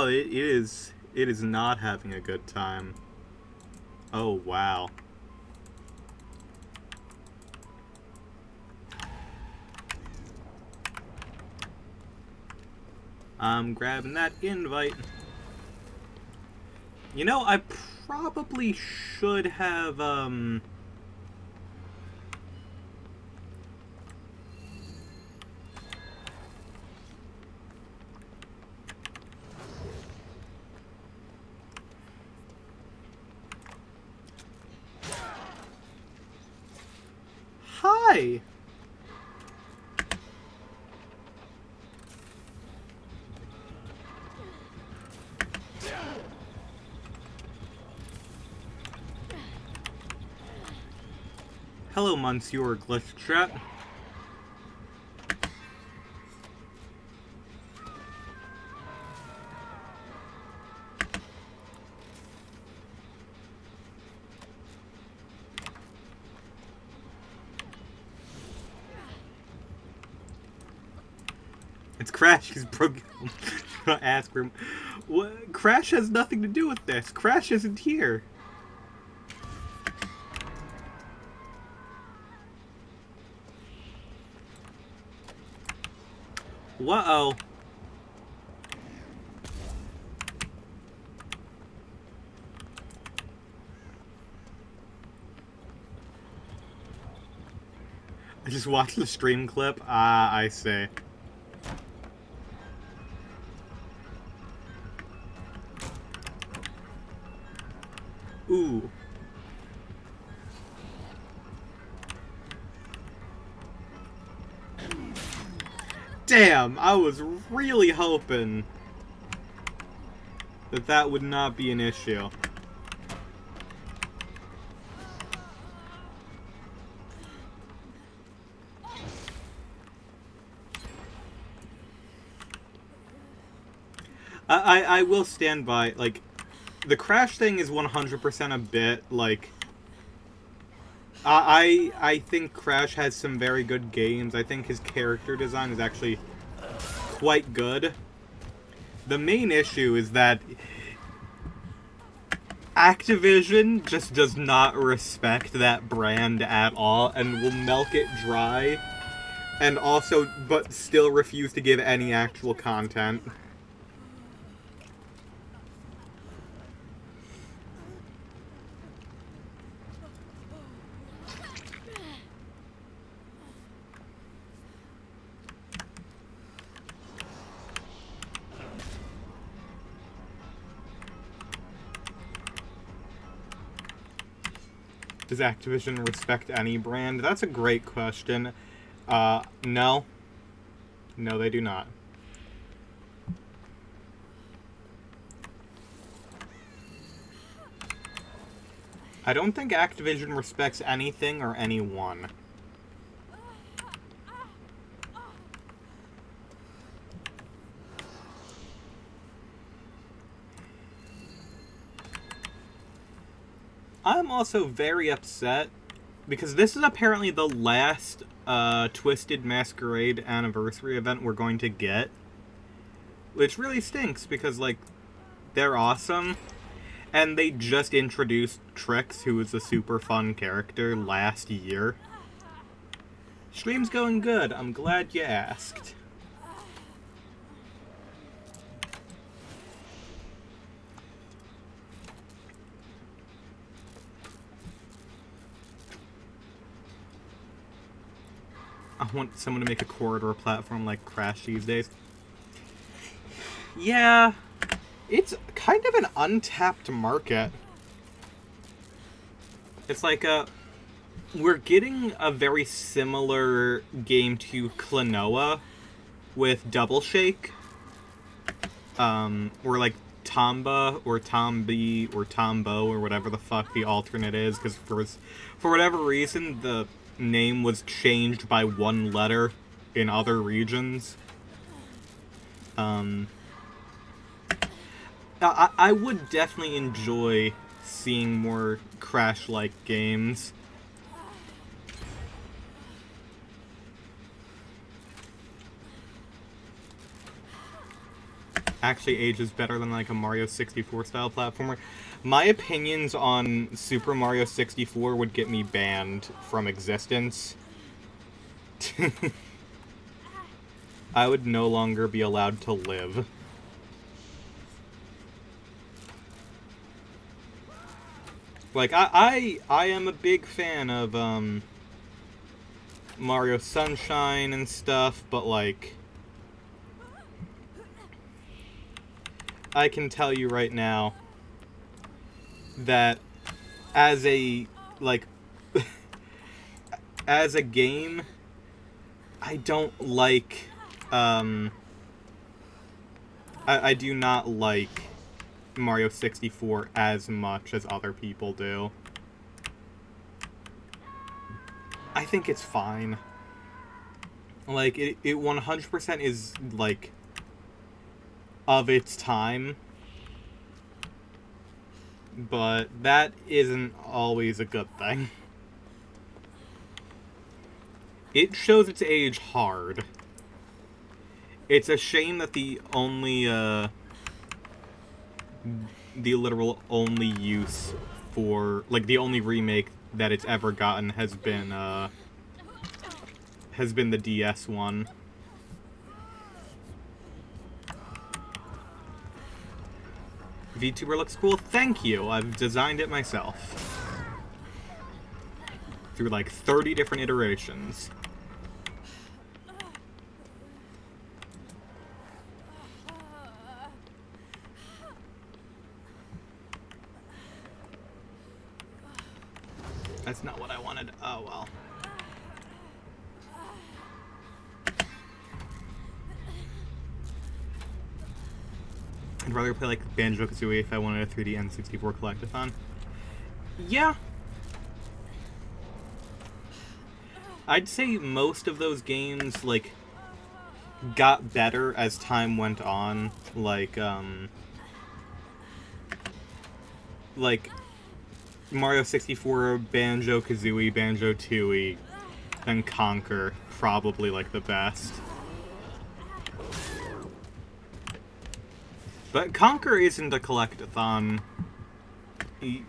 Oh, it is not having a good time. Oh, wow. I'm grabbing that invite. You know, I probably should have, Hi! Hello, Monsieur Glitch Chat. It's Crash, he's broken. Ask him. What? Crash has nothing to do with this. Crash isn't here. Whoa. I just watched the stream clip. Ah, I see. Ooh. Damn, I was really hoping that that would not be an issue. I will stand by, like, the Crash thing is 100% a bit, like, I think Crash has some very good games. I think his character design is actually quite good. The main issue is that Activision just does not respect that brand at all and will milk it dry and also, but still refuse to give any actual content. Does Activision respect any brand? That's a great question. No. No, they do not. I don't think Activision respects anything or anyone. I'm also very upset because this is apparently the last Twisted Masquerade anniversary event we're going to get. Which really stinks because, like, they're awesome. And they just introduced Trix, who is a super fun character, last year. Stream's going good. I'm glad you asked. I want someone to make a corridor platform like Crash these days. Yeah, it's kind of an untapped market. It's like we're getting a very similar game to Klonoa with Double Shake. Or like Tomba or Tombi or Tombo or whatever the fuck the alternate is, because for whatever reason the name was changed by one letter in other regions. I would definitely enjoy seeing more Crash-like games. actually ages better than like a Mario 64 style platformer. My opinions on Super Mario 64 would get me banned from existence. I would no longer be allowed to live. Like, I am a big fan of, Mario Sunshine and stuff, but, like, I can tell you right now that as a, like, as a game, I don't like, I do not like Mario 64 as much as other people do. I think it's fine. Like, it 100% is, like, of its time. But that isn't always a good thing. It shows its age hard. It's a shame that the only, the literal only use for, like, the only remake that it's ever gotten has been the DS one. VTuber looks cool? Thank you! I've designed it myself. Through, like, 30 different iterations. That's not what I wanted. Oh, well. I'd rather play, like, Banjo-Kazooie if I wanted a 3D N64 collectathon. Yeah. I'd say most of those games, like, got better as time went on. Like Mario 64, Banjo-Kazooie, Banjo-Tooie, and Conker, probably, like, the best. But Conker isn't a collectathon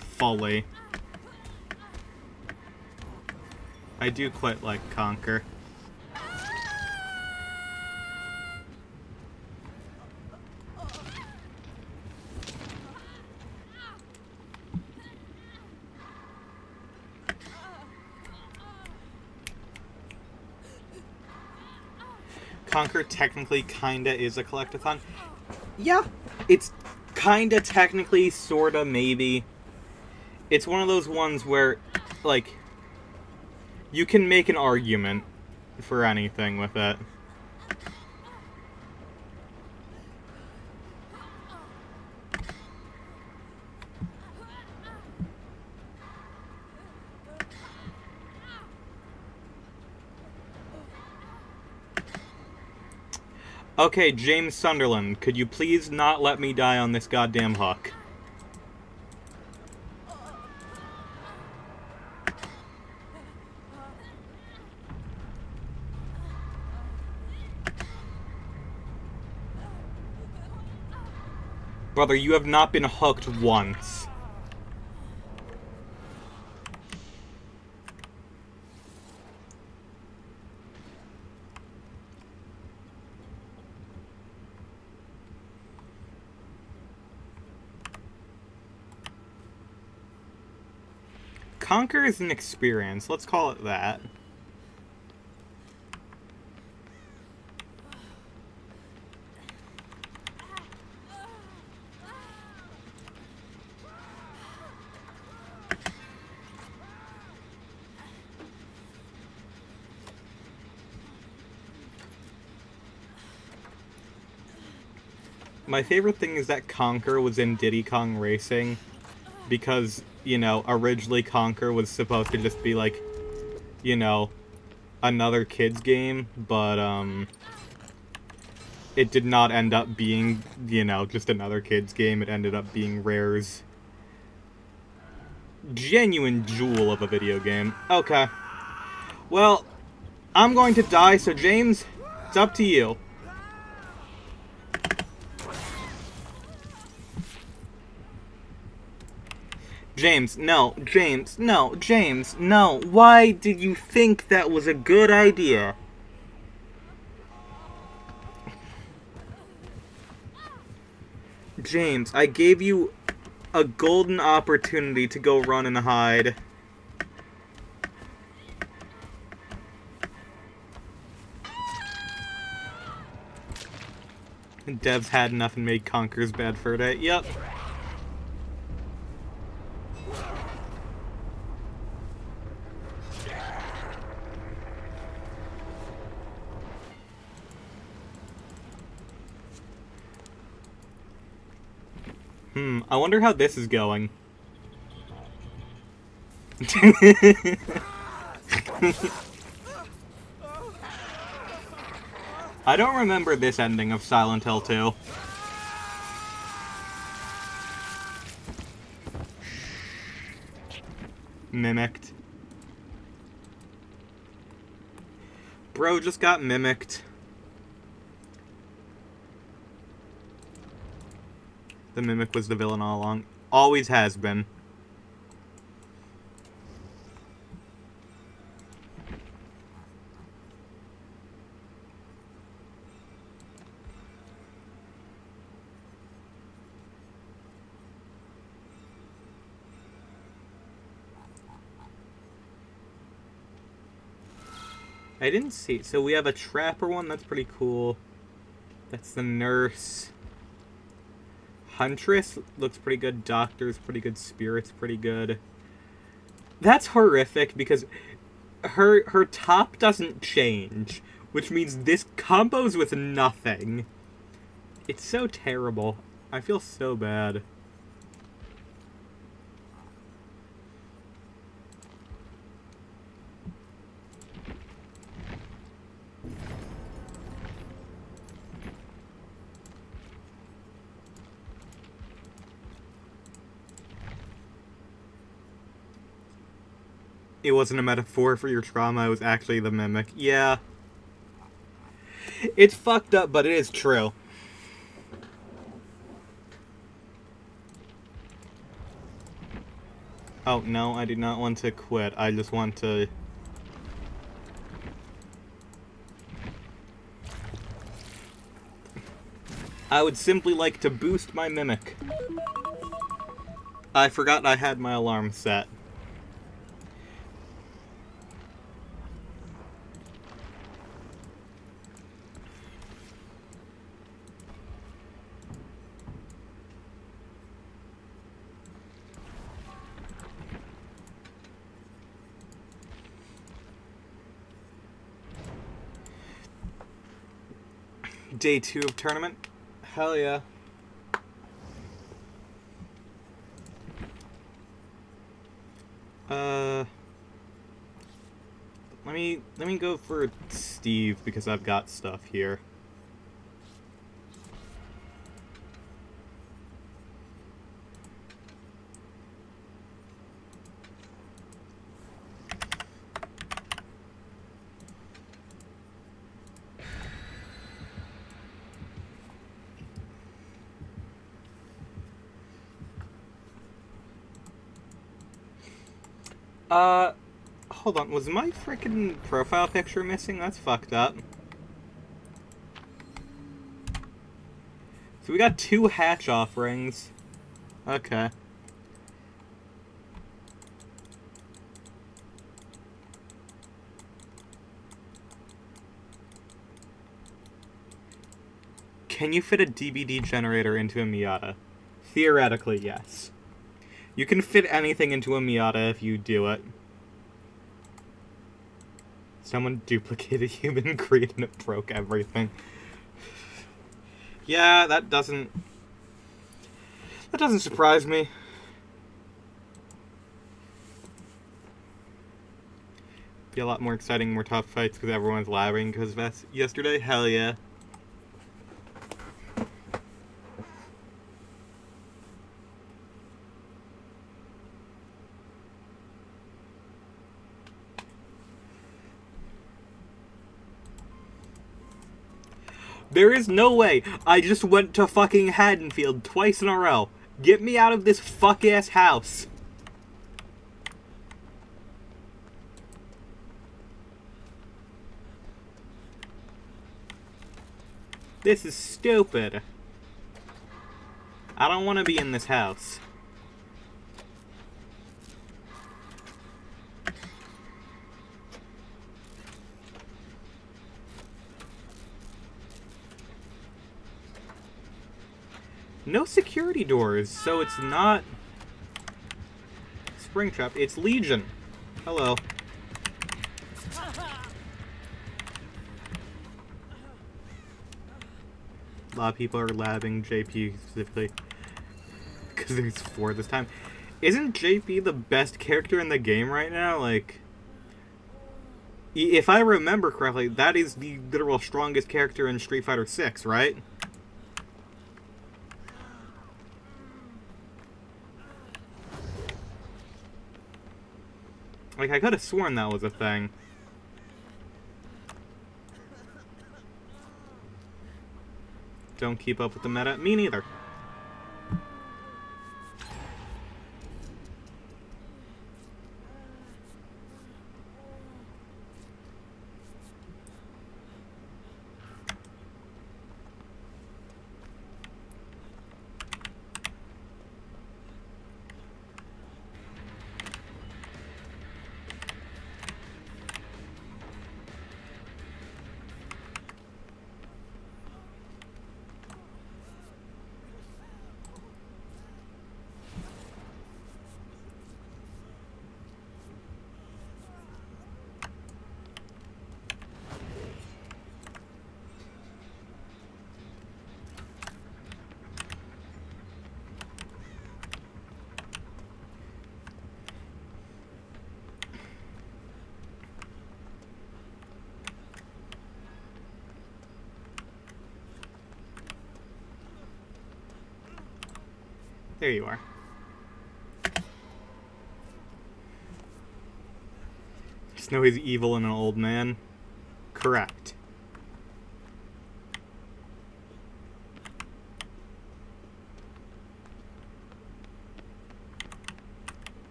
fully. I do quite like Conker. Conker technically kinda is a collectathon. Yeah, it's kinda technically, sorta, maybe. It's one of those ones where, like, you can make an argument for anything with it. Okay, James Sunderland, could you please not let me die on this goddamn hook? Brother, you have not been hooked once. Conker is an experience, let's call it that. My favorite thing is that Conker was in Diddy Kong Racing, because, you know, originally Conker was supposed to just be, like, you know, another kid's game, but, it did not end up being, you know, just another kid's game. It ended up being Rare's genuine jewel of a video game. Okay. Well, I'm going to die, so James, it's up to you. James, no. James, no. James, no. Why did you think that was a good idea? James, I gave you a golden opportunity to go run and hide. Devs had enough and made Conker's Bad Fur Day. Yep. I wonder how this is going. I don't remember this ending of Silent Hill 2. Mimicked. Bro just got mimicked. The Mimic was the villain all along. Always has been. I didn't see. So we have a trapper one. That's pretty cool. That's the nurse. Huntress looks pretty good. Doctor's pretty good. Spirit's pretty good. That's horrific because her top doesn't change, which means this combos with nothing. It's so terrible. I feel so bad. It wasn't a metaphor for your trauma, it was actually the Mimic. Yeah. It's fucked up, but it is true. Oh, no, I do not want to quit. I just want to... I would simply like to boost my Mimic. I forgot I had my alarm set. Day 2 of tournament? Hell yeah. Let me go for Steve because I've got stuff here. Hold on, was my freaking profile picture missing? That's fucked up. So we got 2 hatch offerings. Okay. Can you fit a DBD generator into a Miata? Theoretically, yes. You can fit anything into a Miata if you do it. Someone duplicated human greed and it broke everything. Yeah, that doesn't surprise me. Be a lot more exciting, more tough fights because everyone's laughing because of yesterday. Hell yeah. There is no way. I just went to fucking Haddonfield twice in a row. Get me out of this fuck-ass house. This is stupid. I don't want to be in this house. No security doors, so it's not Springtrap, it's Legion. Hello. A lot of people are labbing JP specifically because there's 4 this time. Isn't JP the best character in the game right now? Like, if I remember correctly, that is the literal strongest character in Street Fighter 6, right? Like, I could have sworn that was a thing. Don't keep up with the meta. Me neither. There you are. Just know he's evil and an old man. Correct.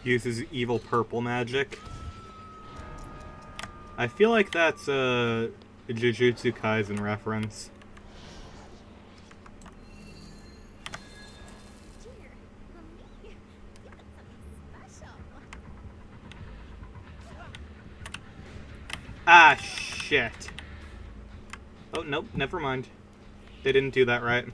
Uses evil purple magic. I feel like that's a Jujutsu Kaisen reference. Ah, shit. Oh, nope, never mind. They didn't do that right.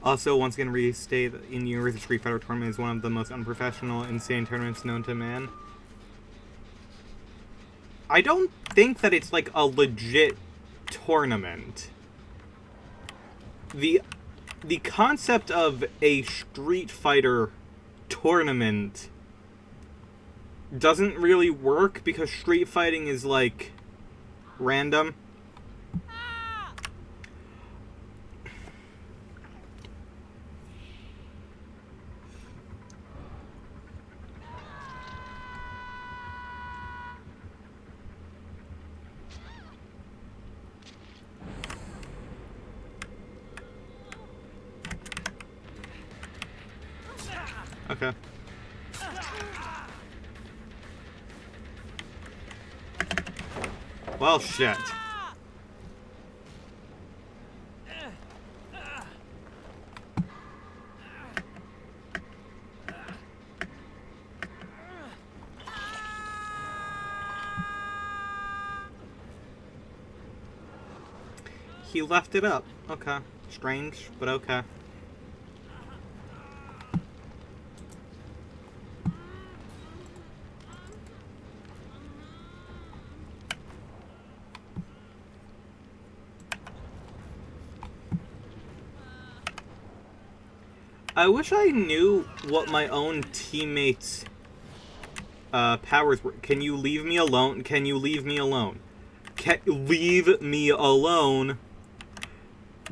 Also, once again, restate that in Universal Street Fighter Tournament is one of the most unprofessional, insane tournaments known to man. I don't think that it's like a legit tournament. The concept of a Street Fighter tournament doesn't really work because street fighting is like random. Okay. Well, shit. He left it up. Okay. Strange, but okay. I wish I knew what my own teammates' powers were. Can you leave me alone? Can you leave me alone? Leave me alone.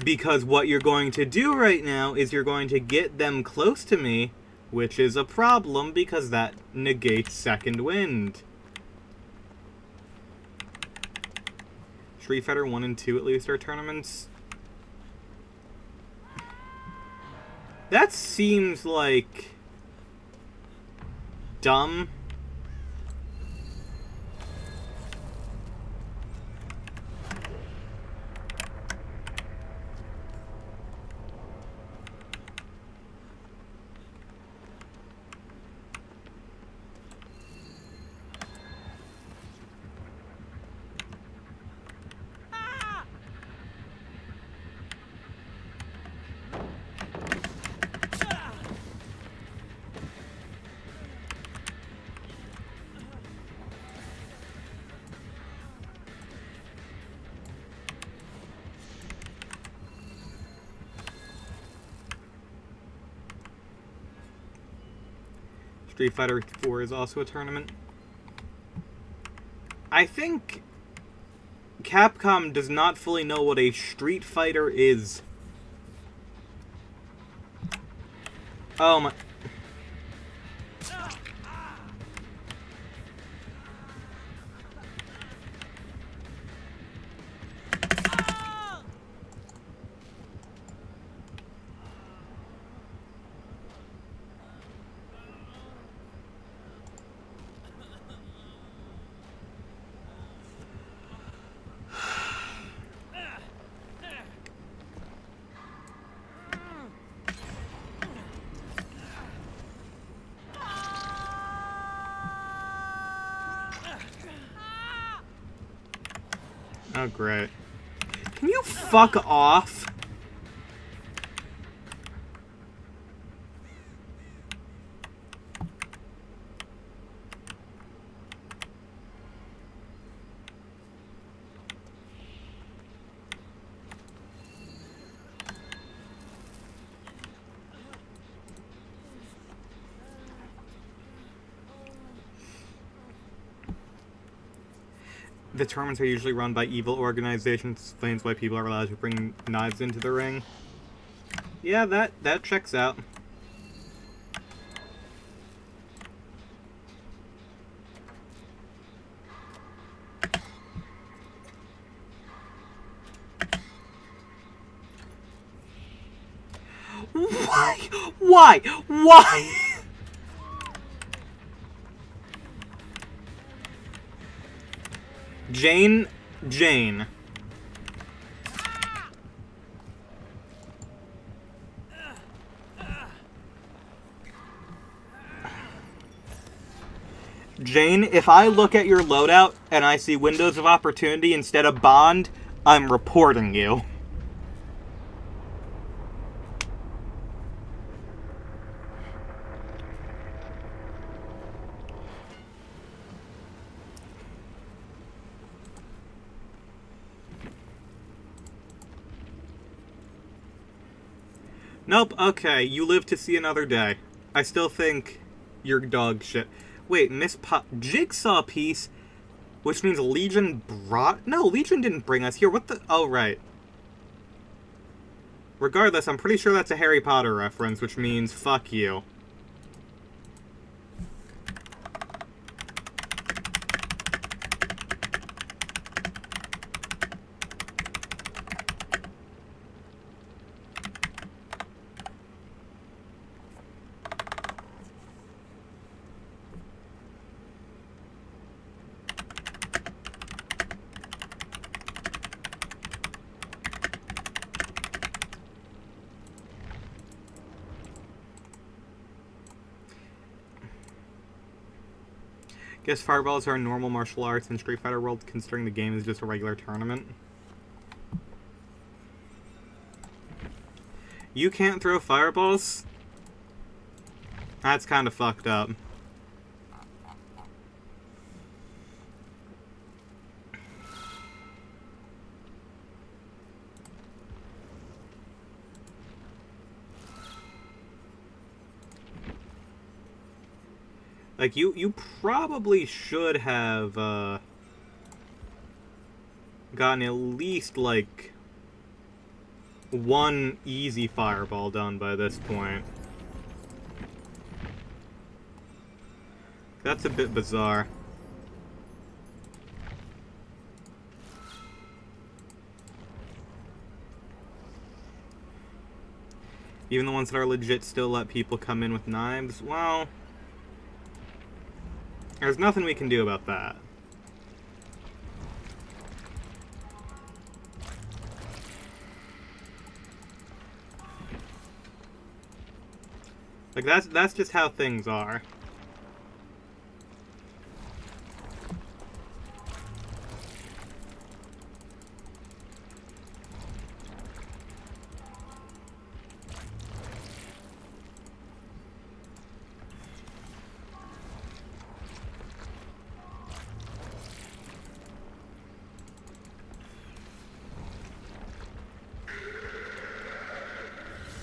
Because what you're going to do right now is you're going to get them close to me, which is a problem because that negates second wind. Street Fighter 1 and 2 at least are tournaments. That seems like dumb. Street Fighter 4 is also a tournament. I think Capcom does not fully know what a Street Fighter is. Oh my... Oh, great. Can you fuck off? The tournaments are usually run by evil organizations. Explains why people are allowed to bring knives into the ring. Yeah, that checks out. Why? Why? Why? Jane. Jane, if I look at your loadout and I see windows of opportunity instead of bond, I'm reporting you. Nope, okay, you live to see another day. I still think you're dog shit. Wait, Jigsaw piece, which means Legion brought... No, Legion didn't bring us here. What the... Oh, right. Regardless, I'm pretty sure that's a Harry Potter reference, which means fuck you. Guess fireballs are normal martial arts in Street Fighter world, considering the game is just a regular tournament. You can't throw fireballs? That's kind of fucked up. Like, you probably should have, gotten at least, like, one easy fireball done by this point. That's a bit bizarre. Even the ones that are legit still let people come in with knives, well, there's nothing we can do about that. Like, that's just how things are.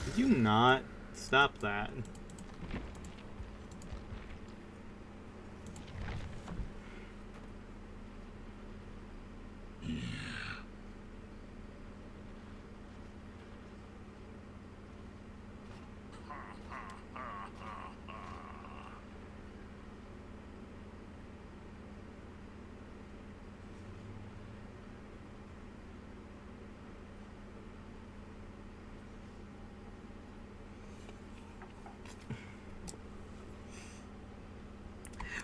Did you not stop that?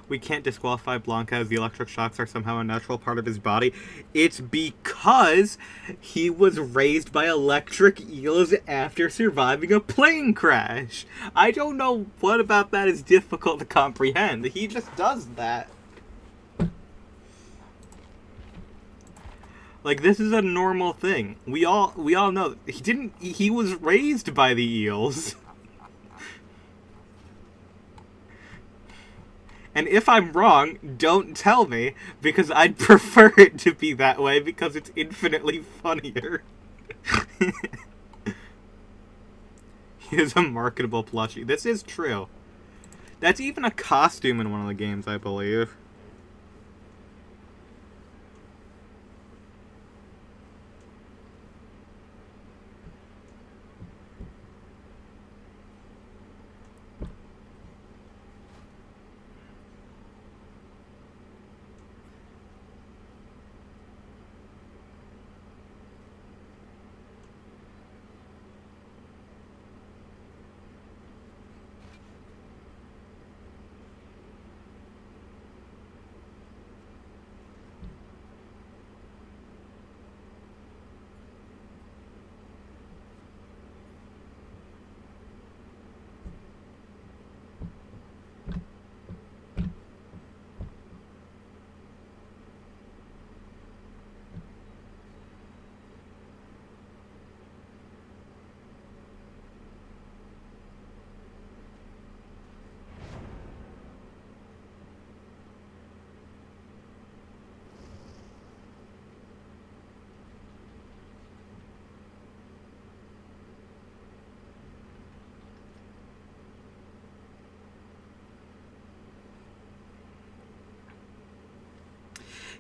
We can't disqualify Blanca as the electric shocks are somehow a natural part of his body. It's because he was raised by electric eels after surviving a plane crash. I don't know what about that is difficult to comprehend. He just does that. Like, this is a normal thing. We all know. He was raised by the eels. And if I'm wrong, don't tell me, because I'd prefer it to be that way, because it's infinitely funnier. He is a marketable plushie. This is true. That's even a costume in one of the games, I believe.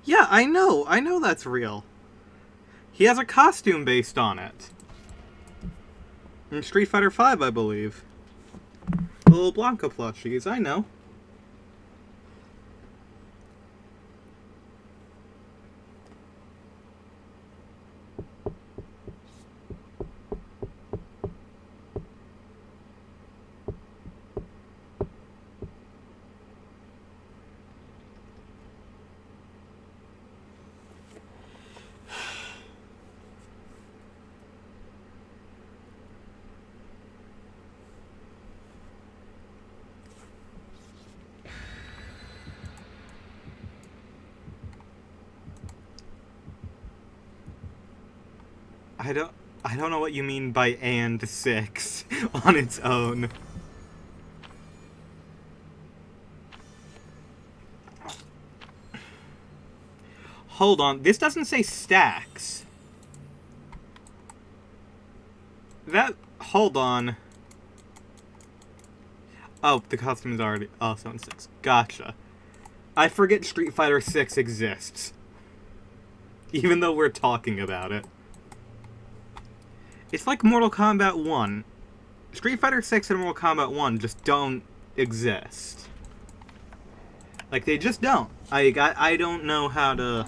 Yeah, I know that's real. He has a costume based on it. In Street Fighter V, I believe. The little Blanca plushies, I know. I don't know what you mean by and 6 on its own. Hold on, this doesn't say stacks. Hold on. Oh, the costume is already also in 6. Gotcha. I forget Street Fighter 6 exists. Even though we're talking about it. It's like Mortal Kombat 1. Street Fighter 6 and Mortal Kombat 1 just don't exist. Like, they just don't. I don't know how to...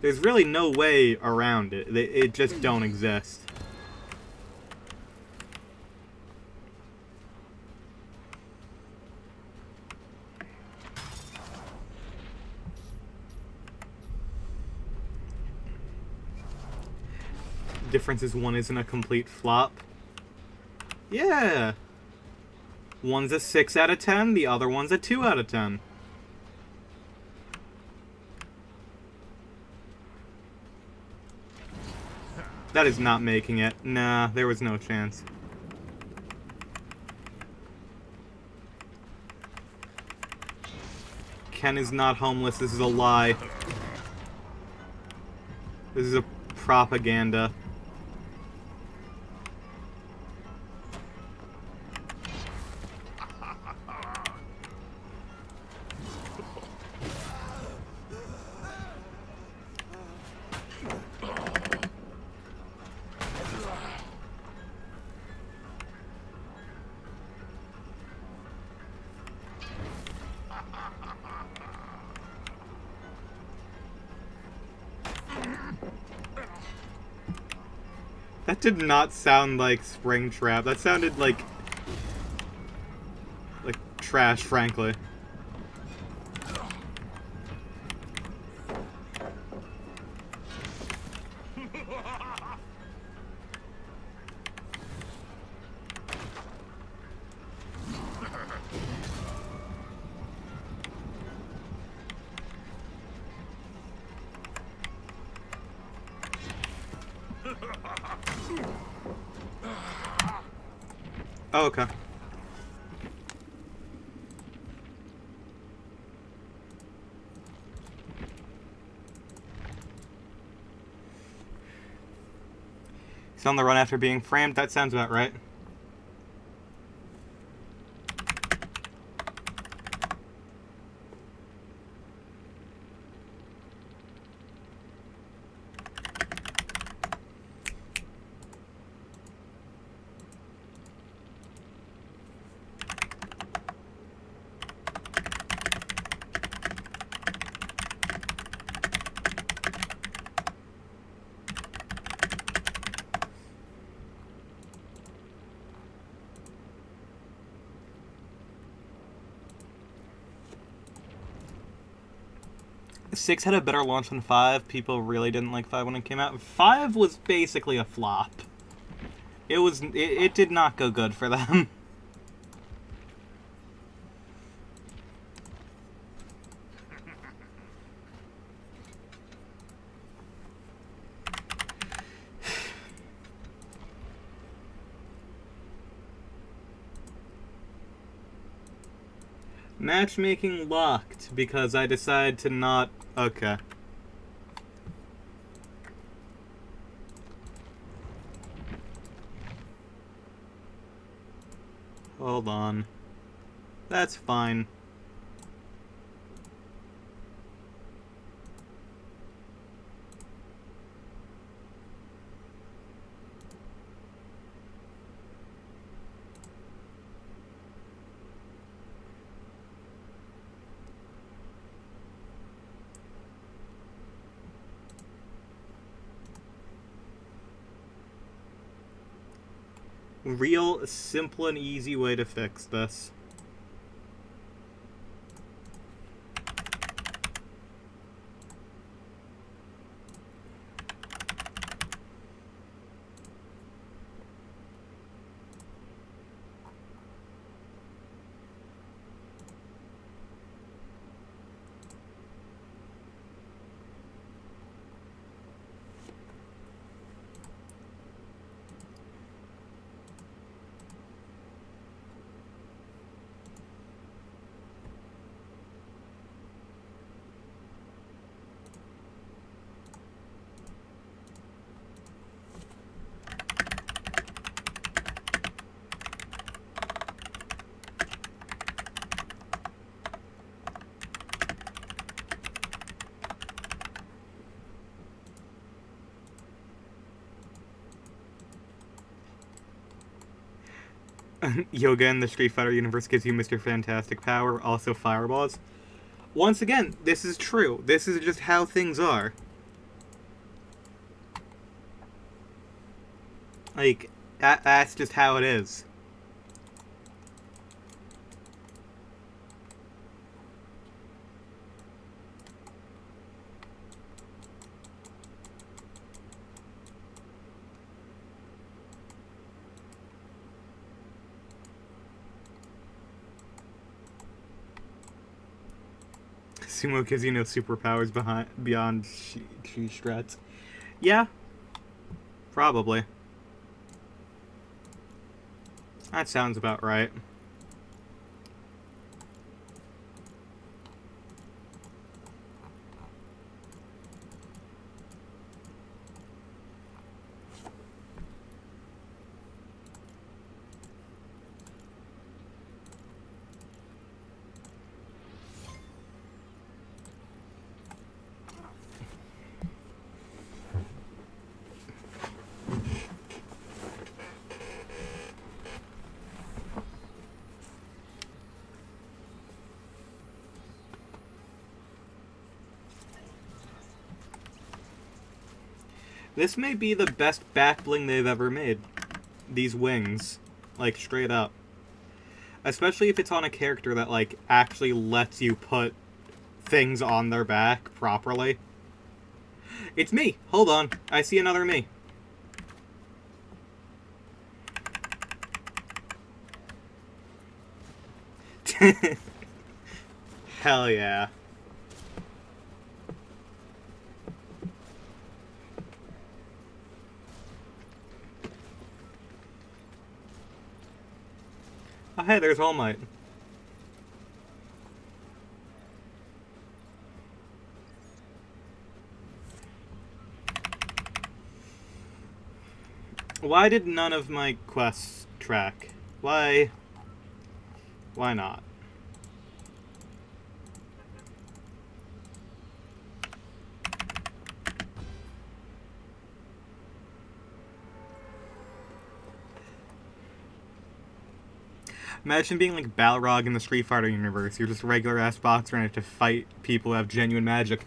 There's really no way around it. It just don't exist. Difference is one isn't a complete flop. Yeah. One's a 6 out of 10, the other one's a 2 out of 10. That is not making it. Nah, there was no chance. Ken is not homeless, this is a lie. This is a propaganda. That did not sound like Springtrap. That sounded like trash, frankly. Oh, okay. He's on the run after being framed. That sounds about right. Six had a better launch than 5. People really didn't like 5 when it came out. 5 was basically a flop. It did not go good for them. Matchmaking locked because I decided to not... Okay. Hold on. That's fine. Real, simple, and easy way to fix this. Yoga in the Street Fighter universe gives you Mr. Fantastic power, also fireballs. Once again, this is true. This is just how things are. Like, that's just how it is. Sumo gives you no superpowers beyond she strats. Yeah, probably. That sounds about right. This may be the best back bling they've ever made. These wings. Like, straight up. Especially if it's on a character that, like, actually lets you put things on their back properly. It's me! Hold on. I see another me. Hell yeah. Oh, hey, there's All Might. Why did none of my quests track? Why? Why not? Imagine being like Balrog in the Street Fighter universe. You're just a regular-ass boxer and have to fight people who have genuine magic.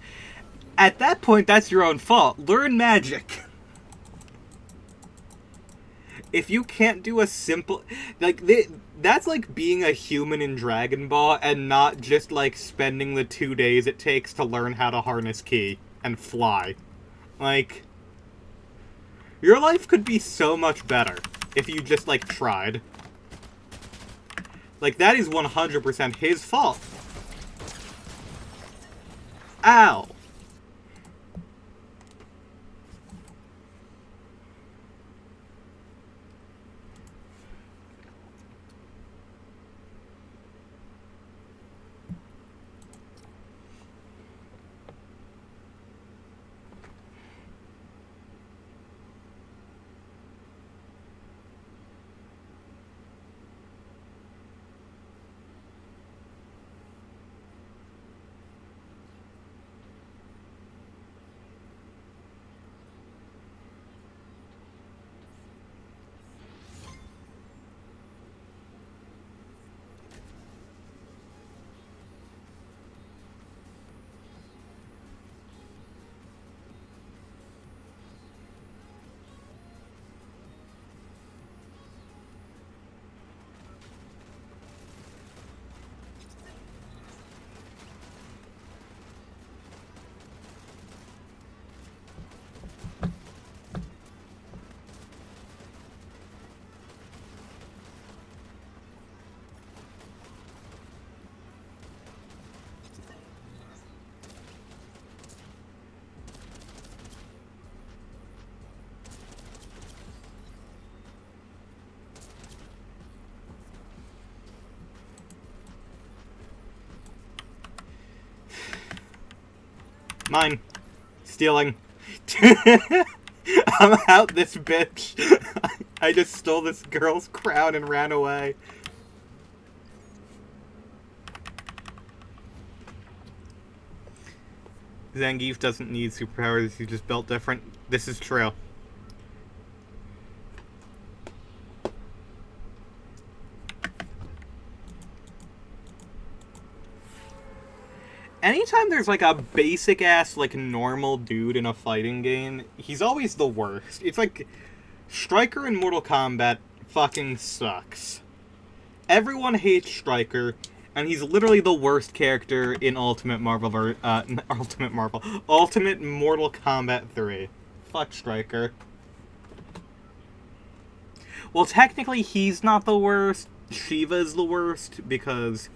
At that point, that's your own fault. Learn magic. If you can't do a simple... Like, that's like being a human in Dragon Ball and not just, like, spending the 2 days it takes to learn how to harness ki and fly. Like, your life could be so much better if you just, like, tried. Like, that is 100% his fault. Ow! Mine. Stealing. I'm out this bitch. I just stole this girl's crown and ran away. Zangief doesn't need superpowers, he's just built different. This is true. anytime there's, like, a basic-ass, like, normal dude in a fighting game, he's always the worst. It's like, Stryker in Mortal Kombat fucking sucks. Everyone hates Stryker, and he's literally the worst character in Ultimate Mortal Kombat 3. Fuck Stryker. Well, technically, he's not the worst. Shiva is the worst, because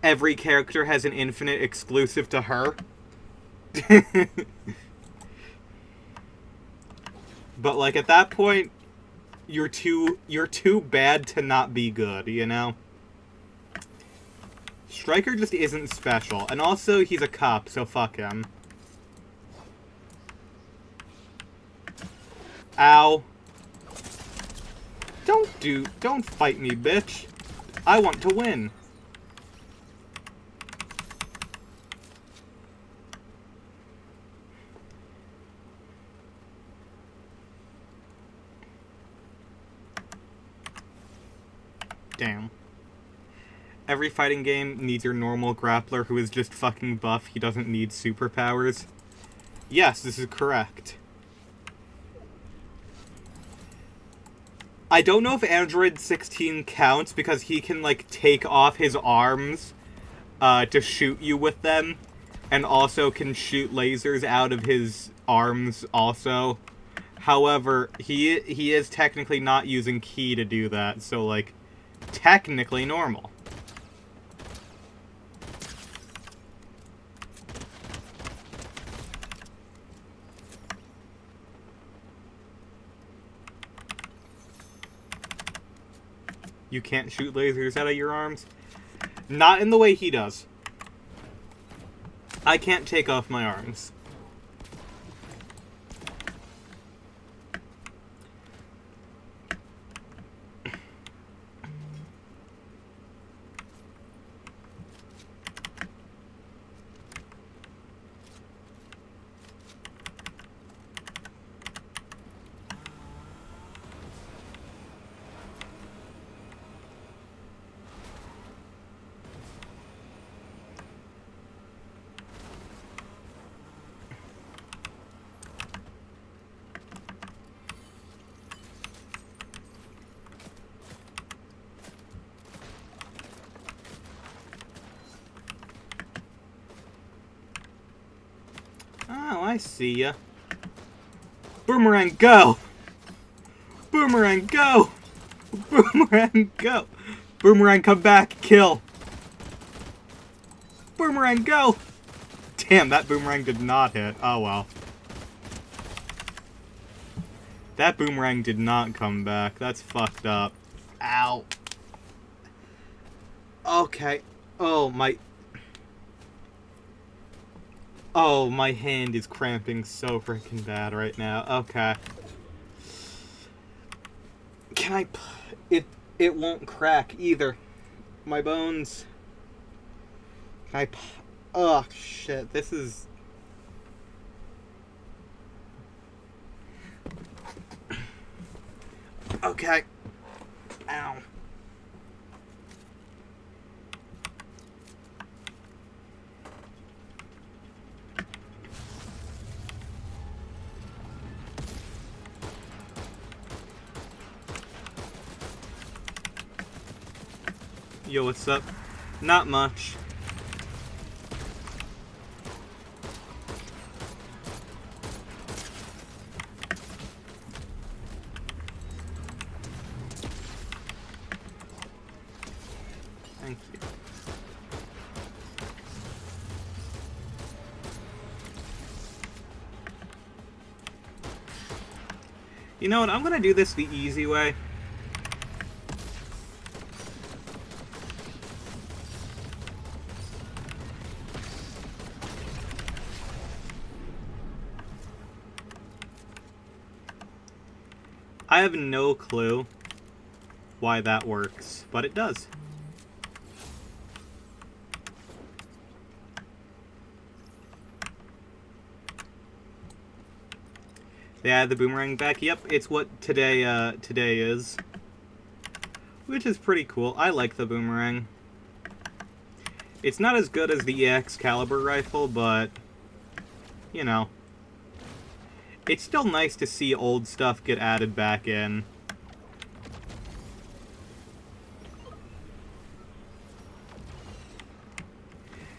every character has an infinite exclusive to her. But, like, at that point, you're too bad to not be good, you know? Stryker just isn't special. And also, he's a cop, so fuck him. Ow. Don't fight me, bitch. I want to win. Damn. Every fighting game needs your normal grappler who is just fucking buff. He doesn't need superpowers. Yes, this is correct. I don't know if Android 16 counts because he can, like, take off his arms to shoot you with them, and also can shoot lasers out of his arms also. However, he is technically not using ki to do that, so, like, technically normal. You can't shoot lasers out of your arms? Not in the way he does. I can't take off my arms. Oh, I see ya. Boomerang, go! Boomerang, go! Boomerang, go! Boomerang, come back, kill! Boomerang, go! Damn, that boomerang did not hit. Oh, well. That boomerang did not come back. That's fucked up. Ow. Okay. Oh, my... Oh, my hand is cramping so freaking bad right now. Okay. Can I... It won't crack either. My bones... Can I... Oh, shit. This is... Okay. Ow. Yo, what's up? Not much. Thank you. You know what? I'm gonna do this the easy way. I have no clue why that works, but it does. They add the boomerang back. Yep, it's what today is. Which is pretty cool. I like the boomerang. It's not as good as the EX caliber rifle, but, you know, it's still nice to see old stuff get added back in.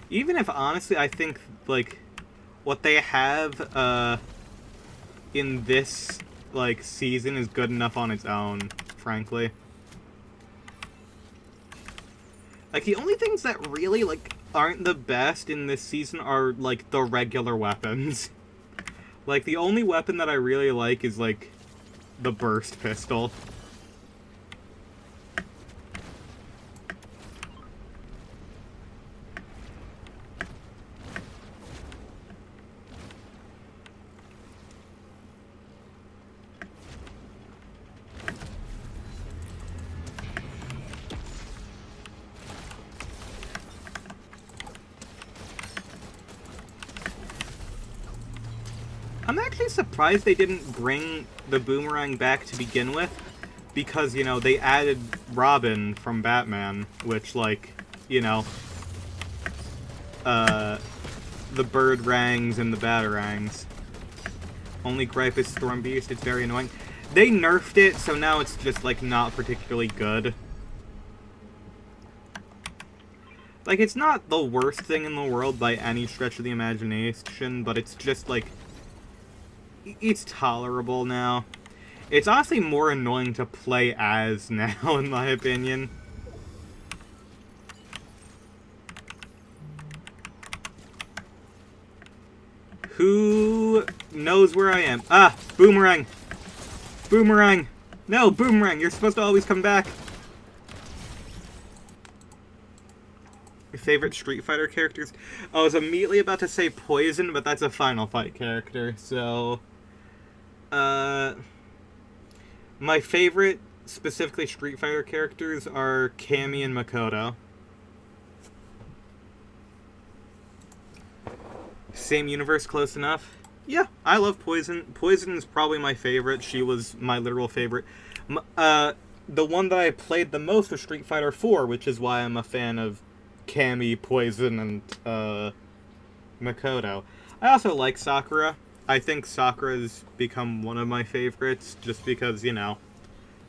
Even if, honestly, I think, like, what they have, in this, like, season is good enough on its own, frankly. Like, the only things that really, like, aren't the best in this season are, like, the regular weapons. Like, the only weapon that I really like is, like, the burst pistol. I'm actually surprised they didn't bring the boomerang back to begin with, because, you know, they added Robin from Batman, which, like, you know, the bird rangs and the batarangs. Only gripe is Storm Beast, it's very annoying. They nerfed it, so now it's just, like, not particularly good. Like, it's not the worst thing in the world by any stretch of the imagination, but it's just, like, it's tolerable now. It's honestly more annoying to play as now, in my opinion. Who knows where I am? Ah, boomerang! Boomerang! No, boomerang! You're supposed to always come back! Your favorite Street Fighter characters? I was immediately about to say Poison, but that's a Final Fight character, so... my favorite, specifically Street Fighter characters, are Cammy and Makoto. Same universe, close enough? Yeah, I love Poison. Poison is probably my favorite. She was my literal favorite. The one that I played the most was Street Fighter 4, which is why I'm a fan of Cammy, Poison, and, Makoto. I also like Sakura. I think Sakura's become one of my favorites, just because, you know,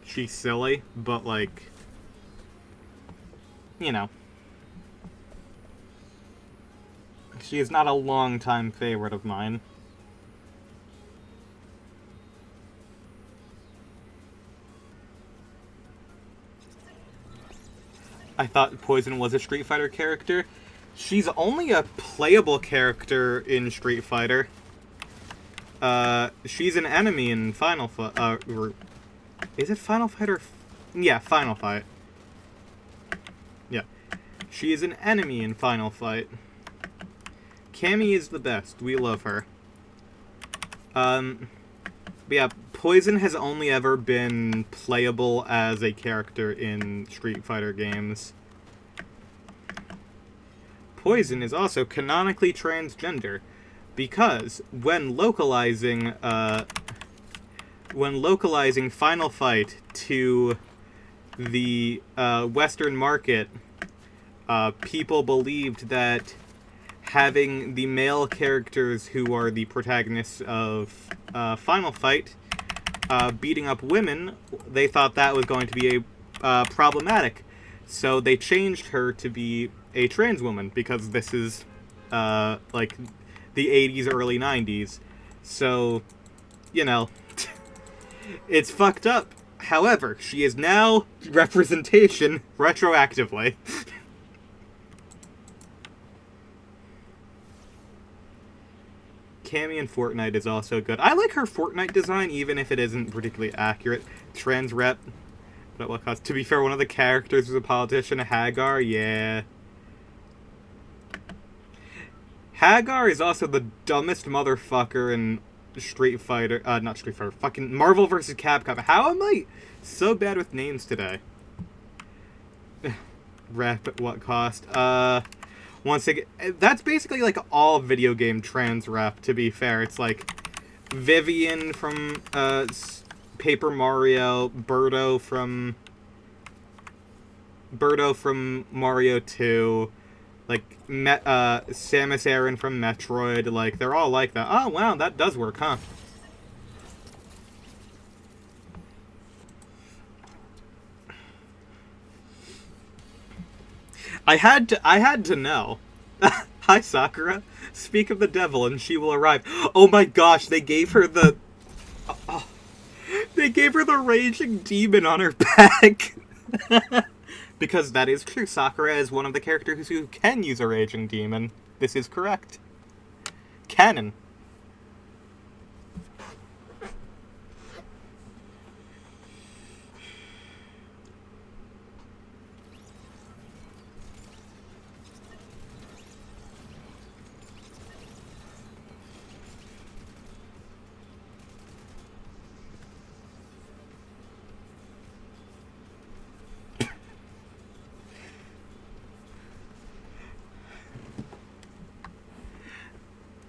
she's silly, but, like, you know. She is not a long-time favorite of mine. I thought Poison was a Street Fighter character. She's only a playable character in Street Fighter. She's an enemy in Final Fight. Is it Final Fight or... Yeah, Final Fight. Yeah. She is an enemy in Final Fight. Cammy is the best. We love her. But yeah, Poison has only ever been playable as a character in Street Fighter games. Poison is also canonically transgender, because when localizing Final Fight to the Western market, people believed that having the male characters who are the protagonists of Final Fight beating up women, they thought that was going to be problematic. So they changed her to be a trans woman, because this is like the 80s, early 90s. So, you know, it's fucked up. However, she is now representation retroactively. Cammy in Fortnite is also good. I like her Fortnite design, even if it isn't particularly accurate. Trans rep, but at what cost? To be fair, one of the characters is a politician. Hagar, yeah. Hagar is also the dumbest motherfucker in Street Fighter, not Street Fighter, fucking Marvel vs. Capcom. How am I so bad with names today? Rep at what cost? Once again, that's basically like all video game trans rep, to be fair. It's like Vivian from Paper Mario, Birdo from Mario 2, Like, Samus Aran from Metroid, like, they're all like that. Oh, wow, that does work, huh? I had to know. Hi, Sakura. Speak of the devil and she will arrive. Oh my gosh, they gave her the... they gave her the raging demon on her back. Because that is true. Sakura is one of the characters who can use a raging demon. This is correct. Canon.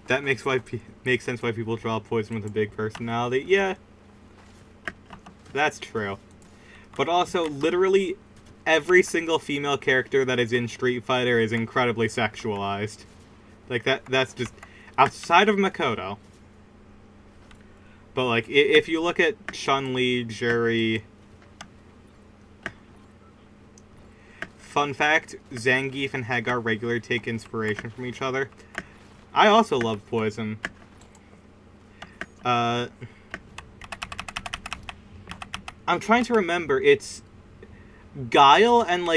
That makes sense why people draw Poison with a big personality. Yeah, that's true. But also, literally, every single female character that is in Street Fighter is incredibly sexualized. Like, that's just... outside of Makoto. But, like, if you look at Chun-Li, Juri... Fun fact, Zangief and Hagar regularly take inspiration from each other. I also love Poison. I'm trying to remember. It's Guile and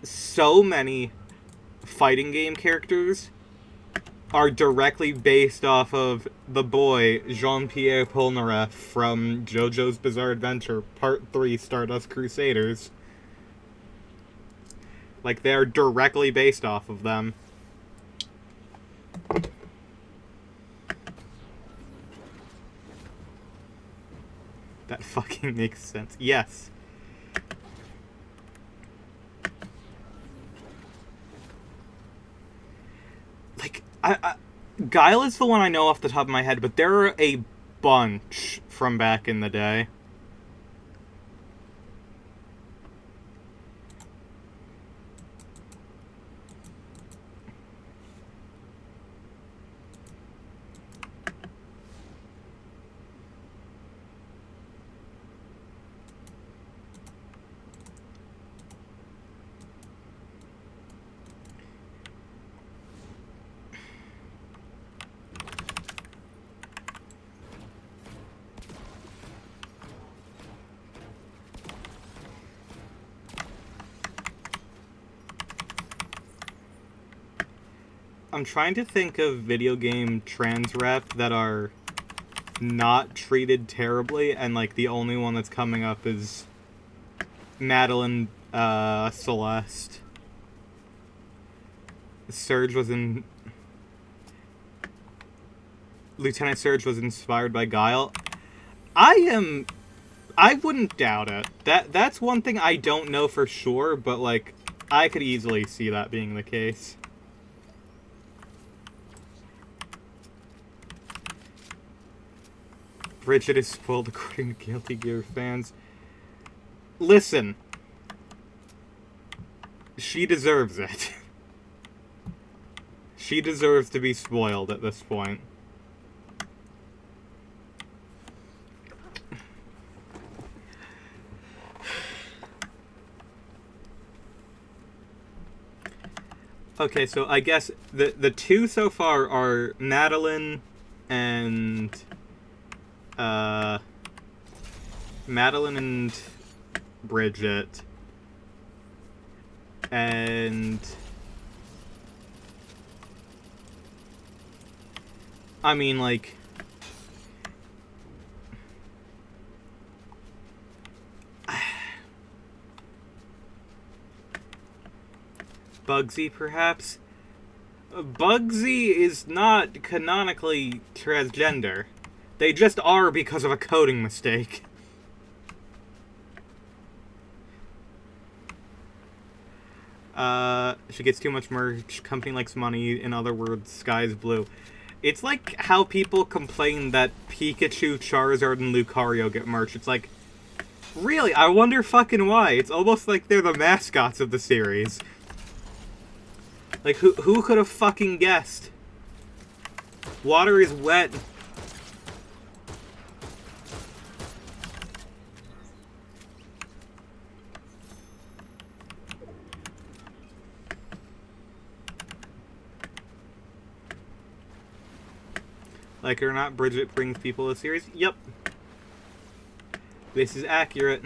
so many fighting game characters are directly based off of the boy Jean-Pierre Polnareff from JoJo's Bizarre Adventure Part 3 Stardust Crusaders. Like, they're directly based off of them. That fucking makes sense. Yes. Like, Guile is the one I know off the top of my head, but there are a bunch from back in the day. I'm trying to think of video game trans rep that are not treated terribly, and like the only one that's coming up is Madeline Celeste. Surge was in... Lieutenant Surge was inspired by Guile. I wouldn't doubt it. That's one thing I don't know for sure, but like I could easily see that being the case. Bridget is spoiled according to Guilty Gear fans. Listen. She deserves it. She deserves to be spoiled at this point. Okay, so I guess the two so far are Madeline and... Madeline and Bridget. And... I mean, like... Bugsy, perhaps? Bugsy is not canonically transgender. They just are because of a coding mistake. She gets too much merch, company likes money, in other words, sky's blue. It's like how people complain that Pikachu, Charizard, and Lucario get merch. It's like, really? I wonder fucking why. It's almost like they're the mascots of the series. Like, who could have fucking guessed? Water is wet. Like it or not, Bridget brings people to series. Yep. This is accurate.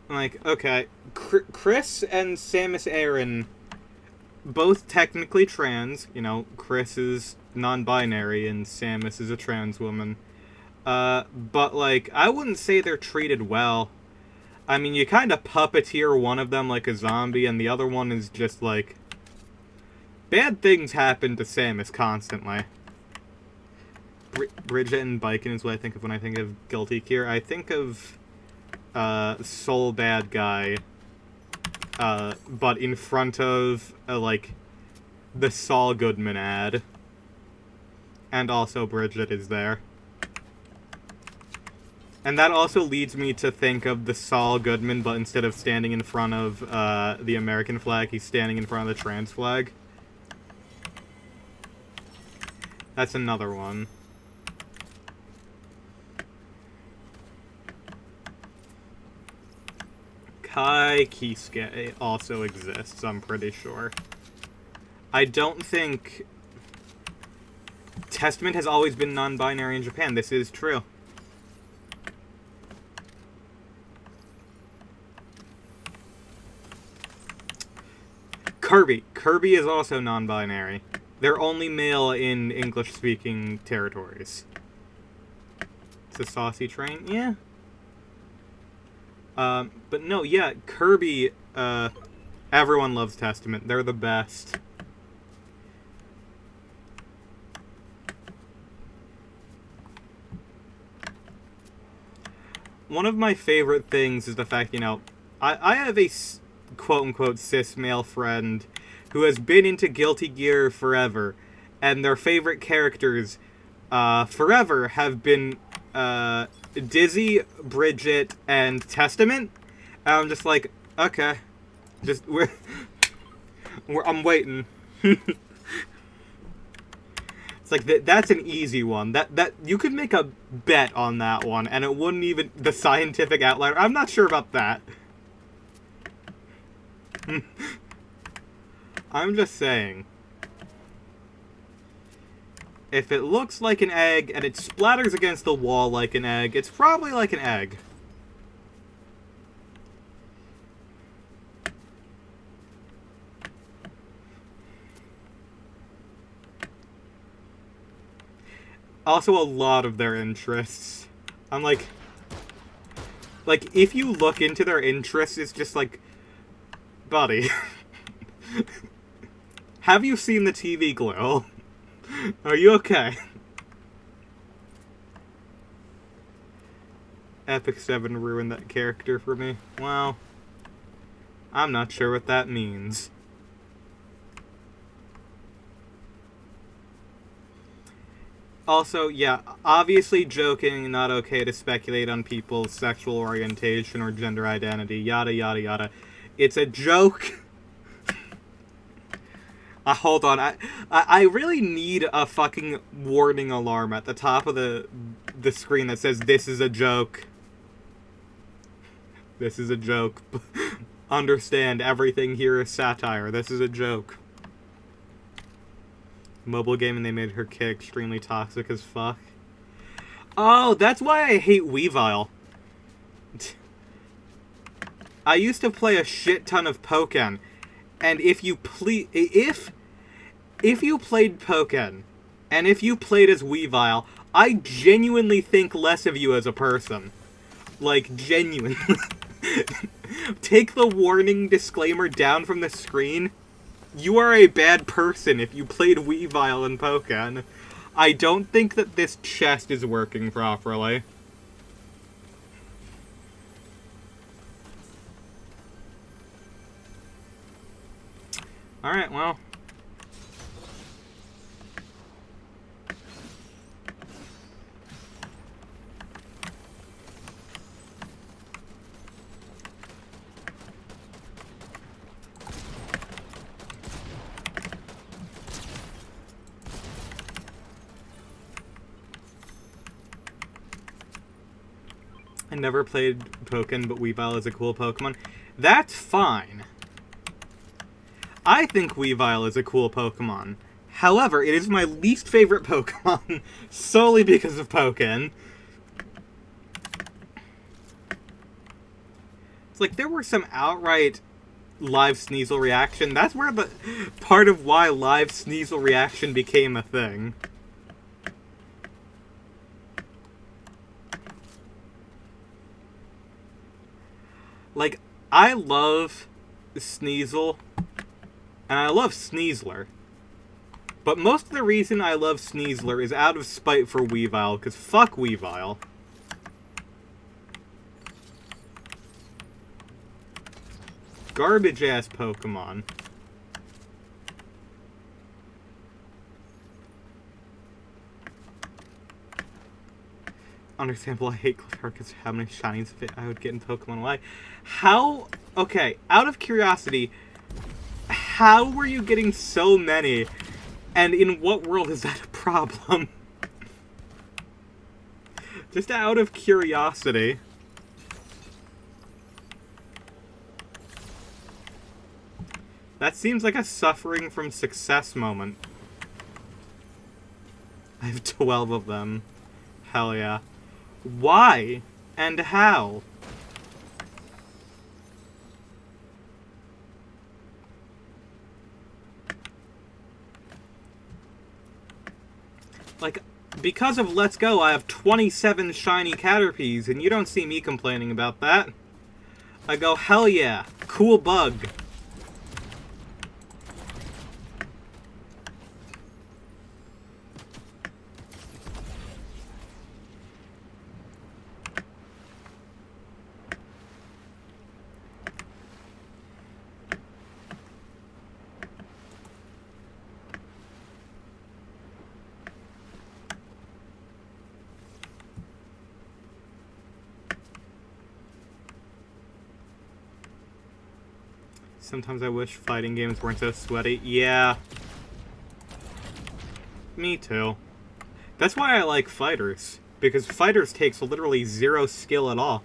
Like, okay. Chris and Samus Aran, both technically trans. You know, Chris is non-binary and Samus is a trans woman. But, like, I wouldn't say they're treated well. I mean, you kind of puppeteer one of them like a zombie, and the other one is just, like... Bad things happen to Samus constantly. Bridget and Biken is what I think of when I think of Guilty Gear. I think of Soul Bad Guy, but in front of, like, the Saul Goodman ad. And also Bridget is there. And that also leads me to think of the Saul Goodman, but instead of standing in front of the American flag, he's standing in front of the trans flag. That's another one. Kai Kisuke also exists, I'm pretty sure. I don't think... Testament has always been non-binary in Japan. This is true. Kirby. Kirby is also non-binary. They're only male in English-speaking territories. It's a saucy train? Yeah. But no, yeah, Kirby, everyone loves Testament. They're the best. One of my favorite things is the fact, you know, I have a quote-unquote cis male friend who has been into Guilty Gear forever, and their favorite characters forever have been Dizzy, Bridget, and Testament. And I'm just like, okay, just I'm waiting. It's like that's an easy one. That you could make a bet on that one, and it wouldn't even the scientific outlier. I'm not sure about that. I'm just saying. If it looks like an egg and it splatters against the wall like an egg, it's probably like an egg. Also, a lot of their interests. I'm like, if you look into their interests, it's just like, buddy, have you seen the TV Glue? Are you okay? Epic 7 ruined that character for me. Well, I'm not sure what that means. Also, yeah, obviously joking, not okay to speculate on people's sexual orientation or gender identity, yada yada yada. It's a joke. Hold on, I really need a fucking warning alarm at the top of the screen that says, "This is a joke. This is a joke. Understand, everything here is satire. This is a joke." Mobile game and they made her kid extremely toxic as fuck. Oh, that's why I hate Weavile. I used to play a shit ton of Pokken, and if you played Pokken, and if you played as Weavile, I genuinely think less of you as a person. Like, genuinely. Take the warning disclaimer down from the screen. You are a bad person if you played Weavile in Pokken. I don't think that this chest is working properly. Alright, well. I never played Pokken, but Weavile is a cool Pokemon. That's fine. I think Weavile is a cool Pokemon. However, it is my least favorite Pokemon, solely because of Pokken. It's like, there were some outright live Sneasel reaction. That's where the part of why live Sneasel reaction became a thing. Like, I love Sneasel, and I love Sneasler. But most of the reason I love Sneasler is out of spite for Weavile, because fuck Weavile. Garbage-ass Pokemon. Understandable, I hate Cliffhanger because how many shinies I would get in Pokemon Y. How... Okay, out of curiosity, how were you getting so many? And in what world is that a problem? Just out of curiosity. That seems like a suffering from success moment. I have 12 of them. Hell yeah. Why? And how? Like, because of Let's Go, I have 27 shiny Caterpies, and you don't see me complaining about that. I go, hell yeah, cool bug. Sometimes I wish fighting games weren't so sweaty. Yeah. Me too. That's why I like Fighters. Because Fighters takes literally 0 skill at all.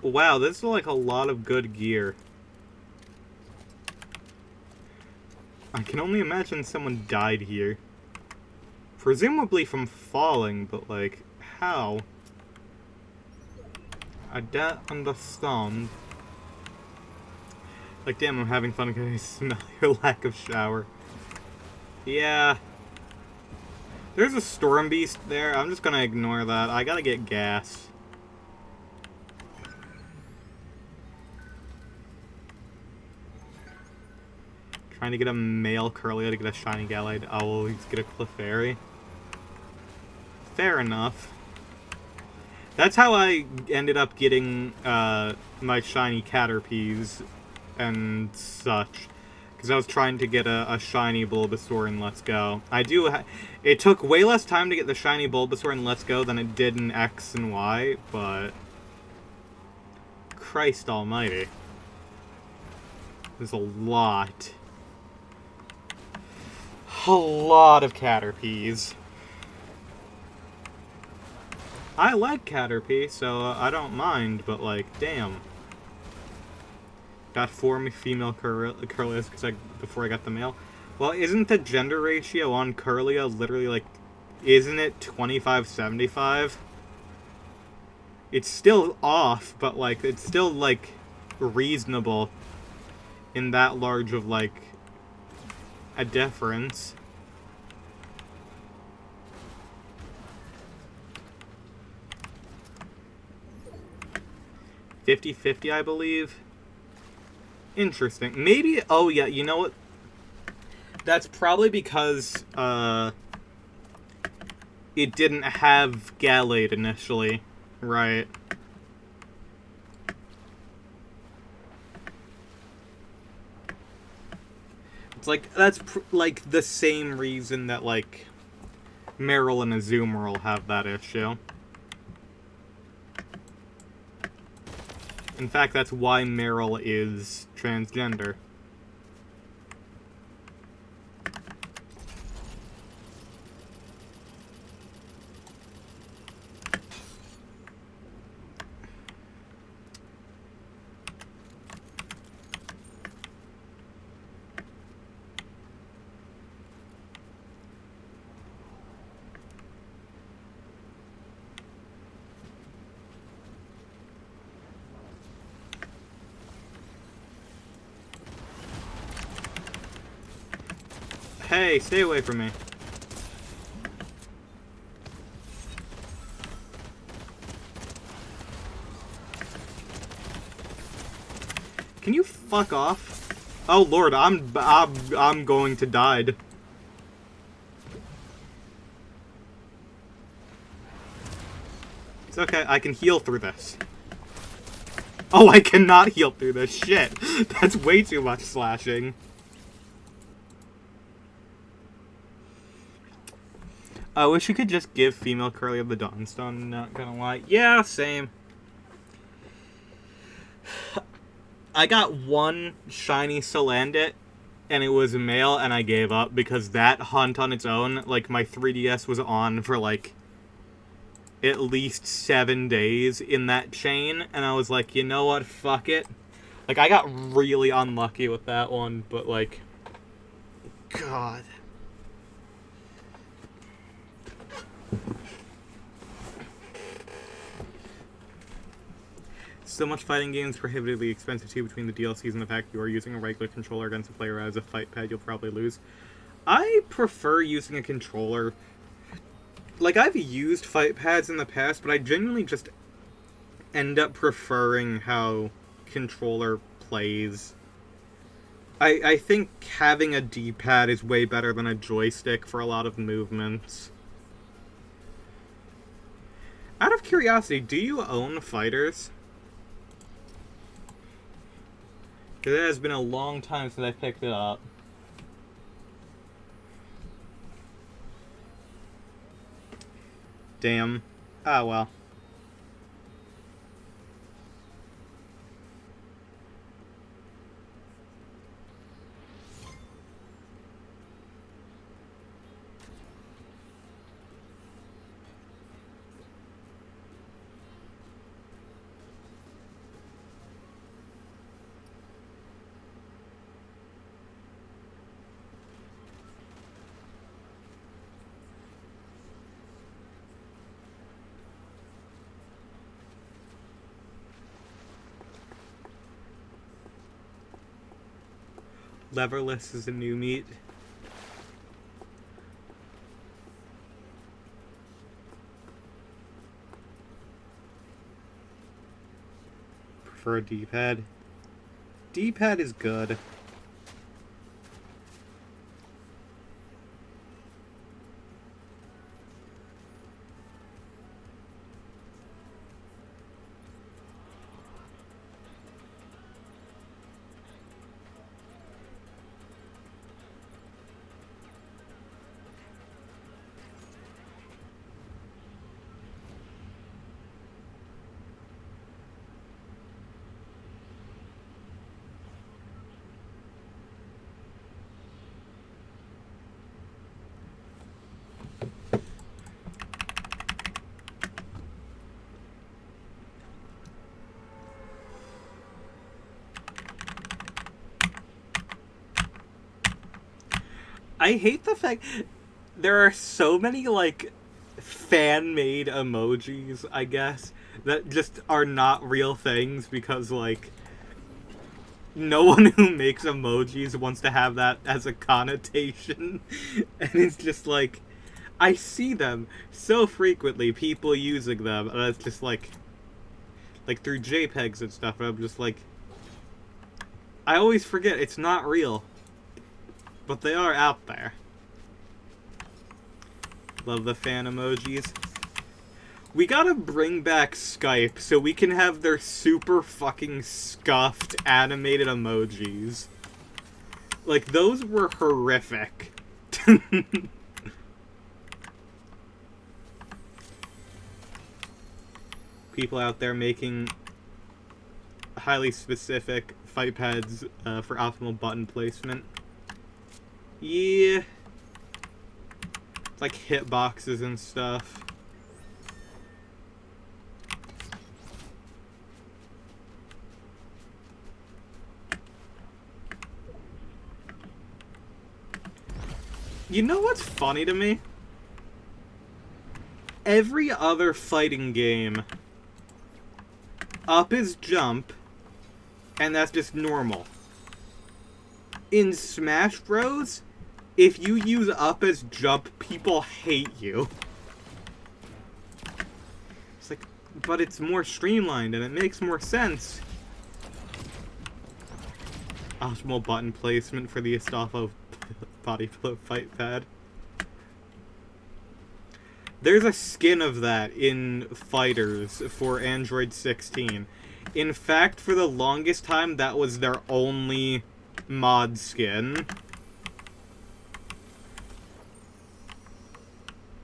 Wow, this is like a lot of good gear. I can only imagine someone died here. Presumably from falling, but like, how? I don't understand. Like, damn, I'm having fun because I smell your lack of shower. Yeah. There's a storm beast there. I'm just gonna ignore that. I gotta get gas. Trying to get a male Curlia to get a shiny Gallade. I'll always get a Clefairy. Fair enough. That's how I ended up getting my shiny Caterpies and such. Because I was trying to get a shiny Bulbasaur in Let's Go. It took way less time to get the shiny Bulbasaur in Let's Go than it did in X and Y, but... Christ almighty. There's a lot. A lot of Caterpies. I like Caterpie, so I don't mind, but like, damn. Got 4 female Curlias before I got the male. Well, isn't the gender ratio on Curlia literally like, isn't it 25-75? It's still off, but like, it's still like reasonable in that large of like a difference. $50-50, I believe. Interesting. Maybe, oh yeah, you know what? That's probably because, it didn't have Gallade initially. Right. It's like, that's like the same reason that like Meryl and Azumarill have that issue. In fact, that's why Meryl is transgender. Hey, stay away from me. Can you fuck off? Oh lord, I'm going to die. It's okay, I can heal through this. Oh, I cannot heal through this. Shit. That's way too much slashing. I wish you could just give female Curlia the Dawnstone, not gonna lie. Yeah, same. I got one shiny Salandit, and it was a male, and I gave up, because that hunt on its own, like, my 3DS was on for, like, at least 7 days in that chain, and I was like, you know what, fuck it. Like, I got really unlucky with that one, but, like, God. So much fighting games prohibitively expensive too between the DLCs and the fact you are using a regular controller against a player as a fight pad, you'll probably lose. I prefer using a controller. Like, I've used fight pads in the past, but I genuinely just end up preferring how controller plays. I think having a D-pad is way better than a joystick for a lot of movements. Out of curiosity, do you own fighters? Because it has been a long time since I picked it up. Damn. Ah, well. Leverless is a new meat. Prefer a D-pad. D-pad is good. I hate the fact there are so many, like, fan-made emojis, I guess, that just are not real things because, like, no one who makes emojis wants to have that as a connotation. And it's just like, I see them so frequently, people using them, and it's just like through JPEGs and stuff, and I'm just like, I always forget it's not real. But they are out there. Love the fan emojis. We gotta bring back Skype so we can have their super fucking scuffed animated emojis. Like, those were horrific. People out there making highly specific fight pads for optimal button placement. Yeah. It's like hitboxes and stuff. You know what's funny to me? Every other fighting game, up is jump, and that's just normal. In Smash Bros., if you use up as jump, people hate you. It's like, but it's more streamlined and it makes more sense. Optimal button placement for the Astolfo body flow fight pad. There's a skin of that in Fighters for Android 16. In fact, for the longest time, that was their only mod skin.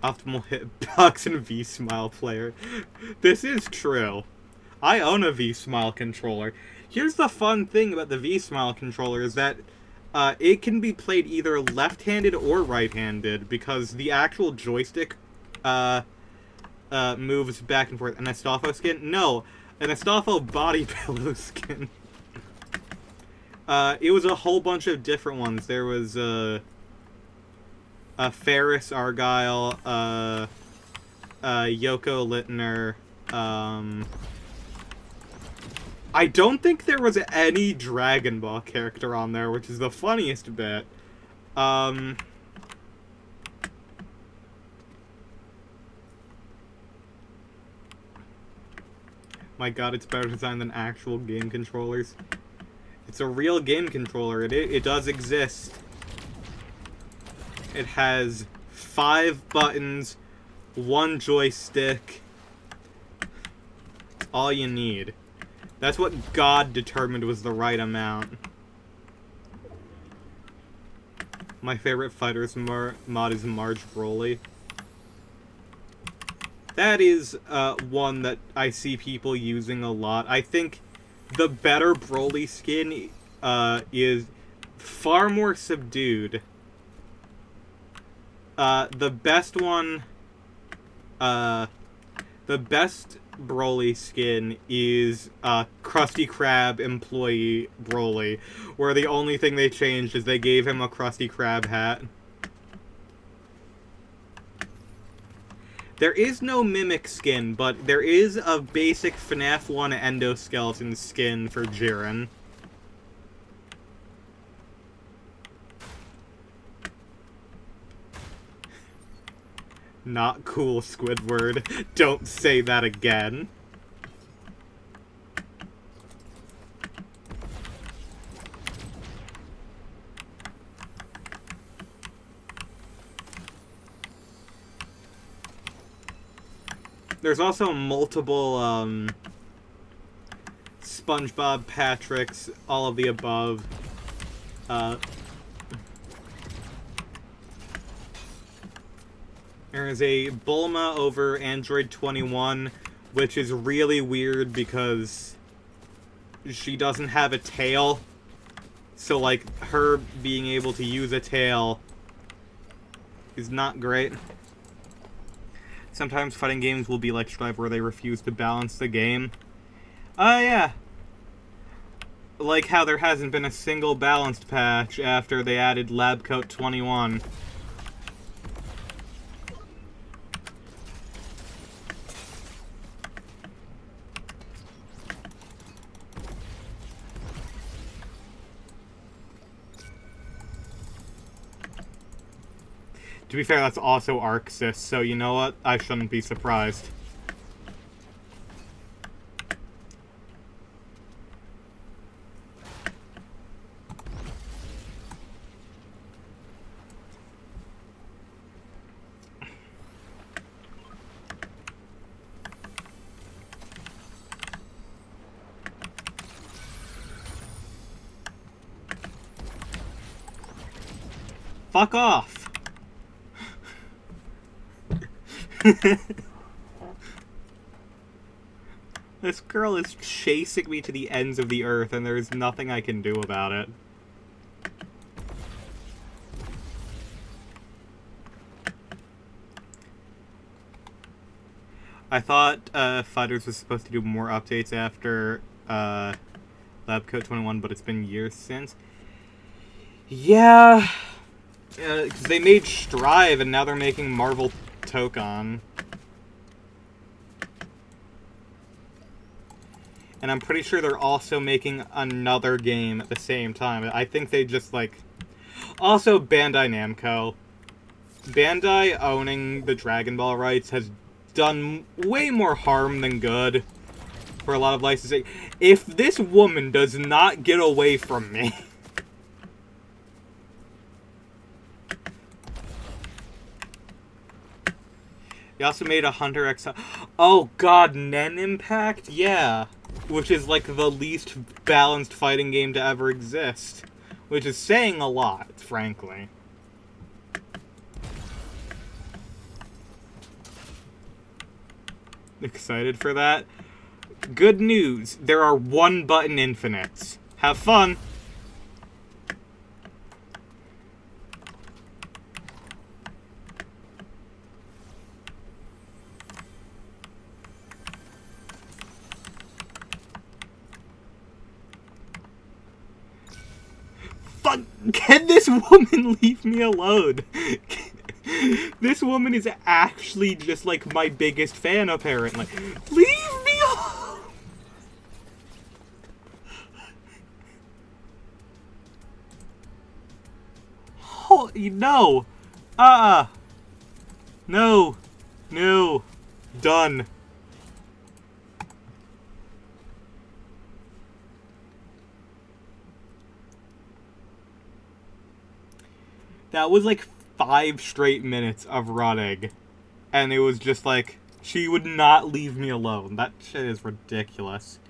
Optimal hitbox and V-Smile player. This is true. I own a V-Smile controller. Here's the fun thing about the V-Smile controller is that it can be played either left-handed or right-handed because the actual joystick moves back and forth. An Astolfo skin? No, an Astolfo body pillow skin. It was a whole bunch of different ones. There was Ferris Argyle, Yoko Littner. I don't think there was any Dragon Ball character on there, which is the funniest bit. My god, it's better designed than actual game controllers. It's a real game controller. It does exist. It has 5 buttons, 1 joystick. It's all you need. That's what God determined was the right amount. My favorite Fighters mod is Marge Broly. That is one that I see people using a lot. I think the better Broly skin is far more subdued. The best one... the best Broly skin is Krusty Krab employee Broly, where the only thing they changed is they gave him a Krusty Krab hat. There is no Mimic skin, but there is a basic FNAF 1 endoskeleton skin for Jiren. Not cool, Squidward. Don't say that again. There's also multiple, SpongeBob, Patrick's, all of the above. There is a Bulma over Android 21, which is really weird because she doesn't have a tail. So, like, her being able to use a tail is not great. Sometimes fighting games will be like Strive where they refuse to balance the game. Yeah. Like how there hasn't been a single balanced patch after they added Lab Coat 21. To be fair, that's also Arxis, so you know what? I shouldn't be surprised. Fuck off. This girl is chasing me to the ends of the earth, and there's nothing I can do about it. I thought Fighters was supposed to do more updates after Lab Coat 21, but it's been years since. Yeah, because they made Strive, and now they're making Marvel Tokon. And I'm pretty sure they're also making another game at the same time. I think they just, like... Also, Bandai Namco. Bandai owning the Dragon Ball rights has done way more harm than good for a lot of licensing. If this woman does not get away from me... They also made a Hunter X... Oh god, Nen Impact? Yeah. Which is like the least balanced fighting game to ever exist. Which is saying a lot, frankly. Excited for that? Good news, there are one-button infinites. Have fun! Fuck! Can this woman leave me alone? This woman is actually just, like, my biggest fan, apparently. Leave me alone! Oh, no! No. No. Done. That was, like, 5 straight minutes of running. And it was just like, she would not leave me alone. That shit is ridiculous.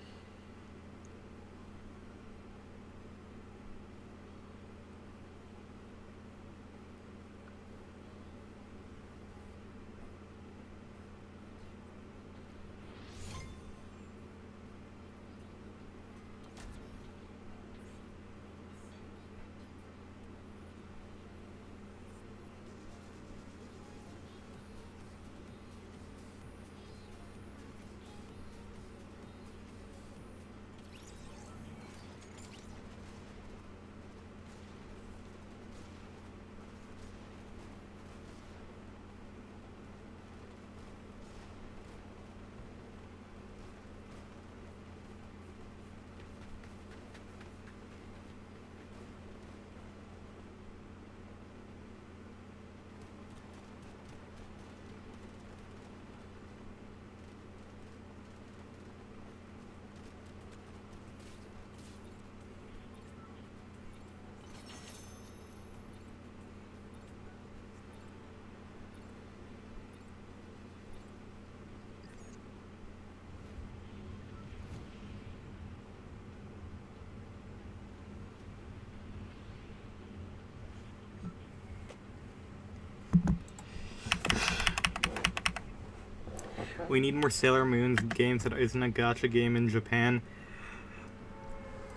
We need more Sailor Moon games that isn't a gacha game in Japan.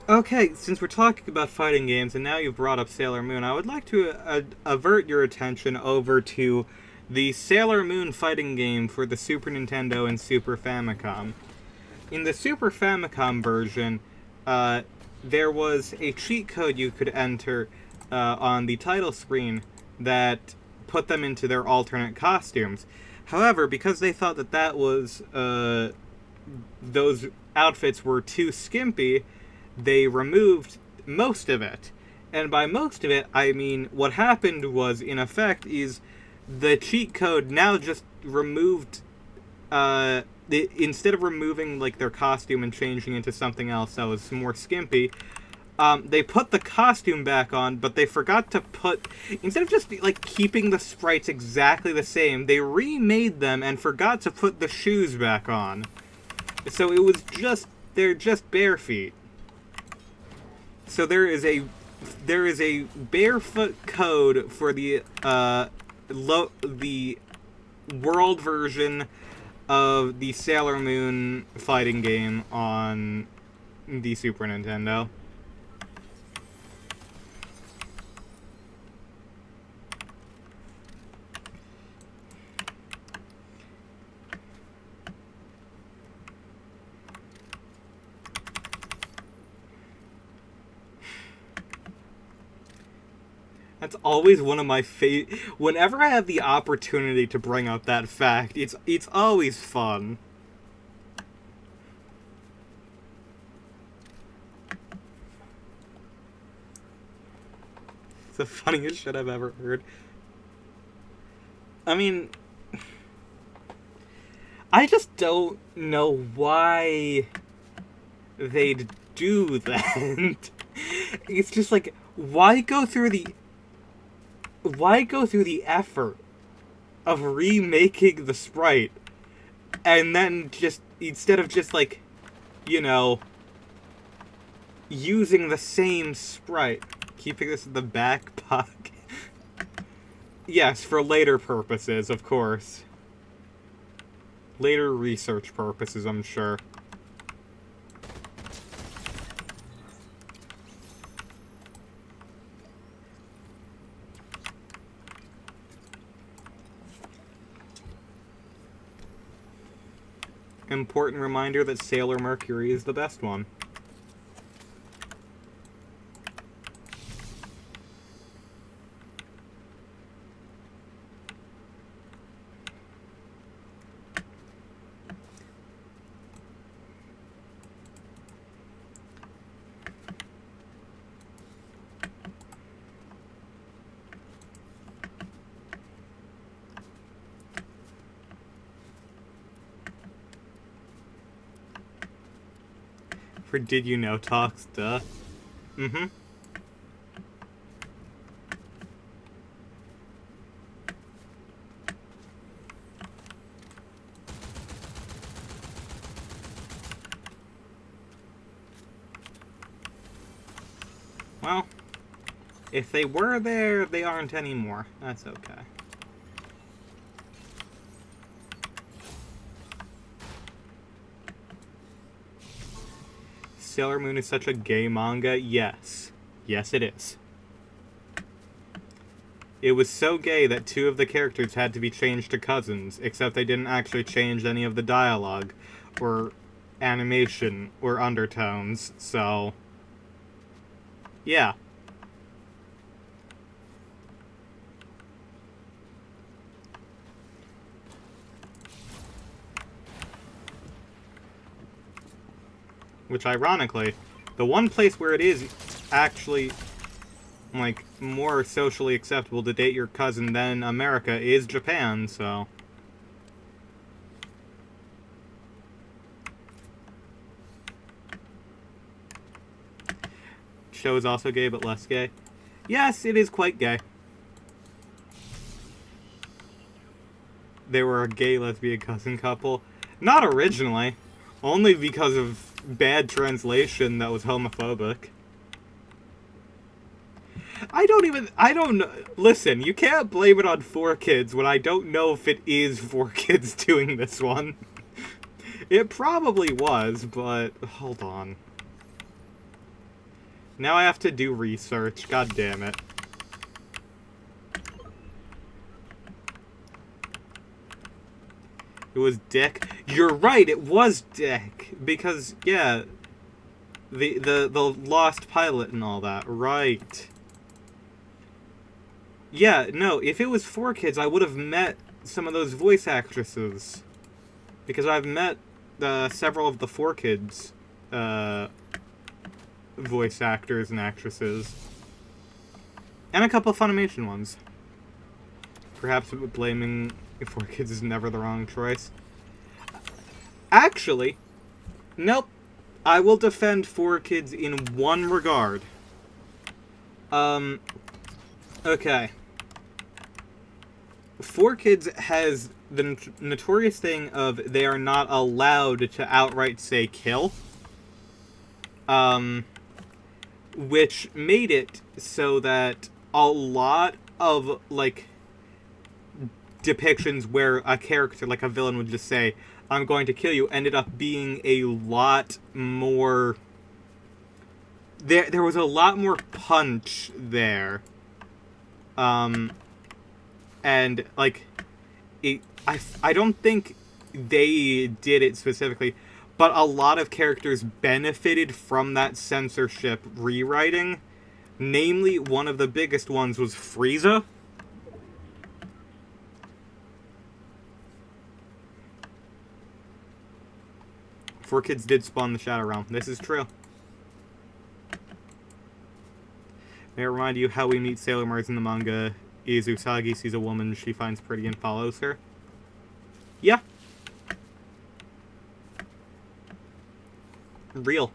Okay, since we're talking about fighting games, and now you've brought up Sailor Moon, I would like to avert your attention over to the Sailor Moon fighting game for the Super Nintendo and Super Famicom. In the Super Famicom version, there was a cheat code you could enter on the title screen that put them into their alternate costumes. However, because they thought that that was, those outfits were too skimpy, they removed most of it. And by most of it, I mean what happened was, in effect, is the cheat code now just removed, instead of removing, like, their costume and changing into something else that was more skimpy, they put the costume back on, but they forgot to put... Instead of just, like, keeping the sprites exactly the same, they remade them and forgot to put the shoes back on. So it was just... They're just bare feet. So there is a there is a barefoot code for the the world version of the Sailor Moon fighting game on the Super Nintendo. That's always one of my whenever I have the opportunity to bring up that fact, it's always fun. It's the funniest shit I've ever heard. I mean, I just don't know why they'd do that. It's just like, why go through the effort of remaking the sprite and then just, instead of just like, you know, using the same sprite, keeping this in the back pocket? Yes, for later purposes, of course. Later research purposes, I'm sure. Important reminder that Sailor Mercury is the best one. For Did You Know Talks, duh. Mm-hmm. Well, if they were there, they aren't anymore. That's okay. Sailor Moon is such a gay manga? Yes. Yes, it is. It was so gay that 2 of the characters had to be changed to cousins, except they didn't actually change any of the dialogue, or animation, or undertones, so... yeah. Which, ironically, the one place where it is actually, like, more socially acceptable to date your cousin than America is Japan, so... Show is also gay, but less gay. Yes, it is quite gay. They were a gay-lesbian cousin couple. Not originally. Only because of bad translation that was homophobic. I don't know. Listen, you can't blame it on 4Kids when I don't know if it is 4Kids doing this one. It probably was, but hold on. Now I have to do research. God damn it. It was Dick. You're right, it was Dick. Because, yeah, the lost pilot and all that. Right. Yeah, no, if it was 4Kids, I would have met some of those voice actresses. Because I've met several of the 4Kids voice actors and actresses. And a couple of Funimation ones. Perhaps blaming 4Kids is never the wrong choice. Actually, nope. I will defend 4Kids in one regard. Okay. 4Kids has the notorious thing of they are not allowed to outright say kill. which made it so that a lot of, like, depictions where a character, like a villain, would just say, "I'm going to kill you," ended up being a lot more... There was a lot more punch there. And, like, I don't think they did it specifically, but a lot of characters benefited from that censorship rewriting. Namely, one of the biggest ones was Frieza. 4Kids did spawn the Shadow Realm. This is true. May I remind you how we meet Sailor Mars in the manga is Usagi sees a woman she finds pretty and follows her. Yeah. Real.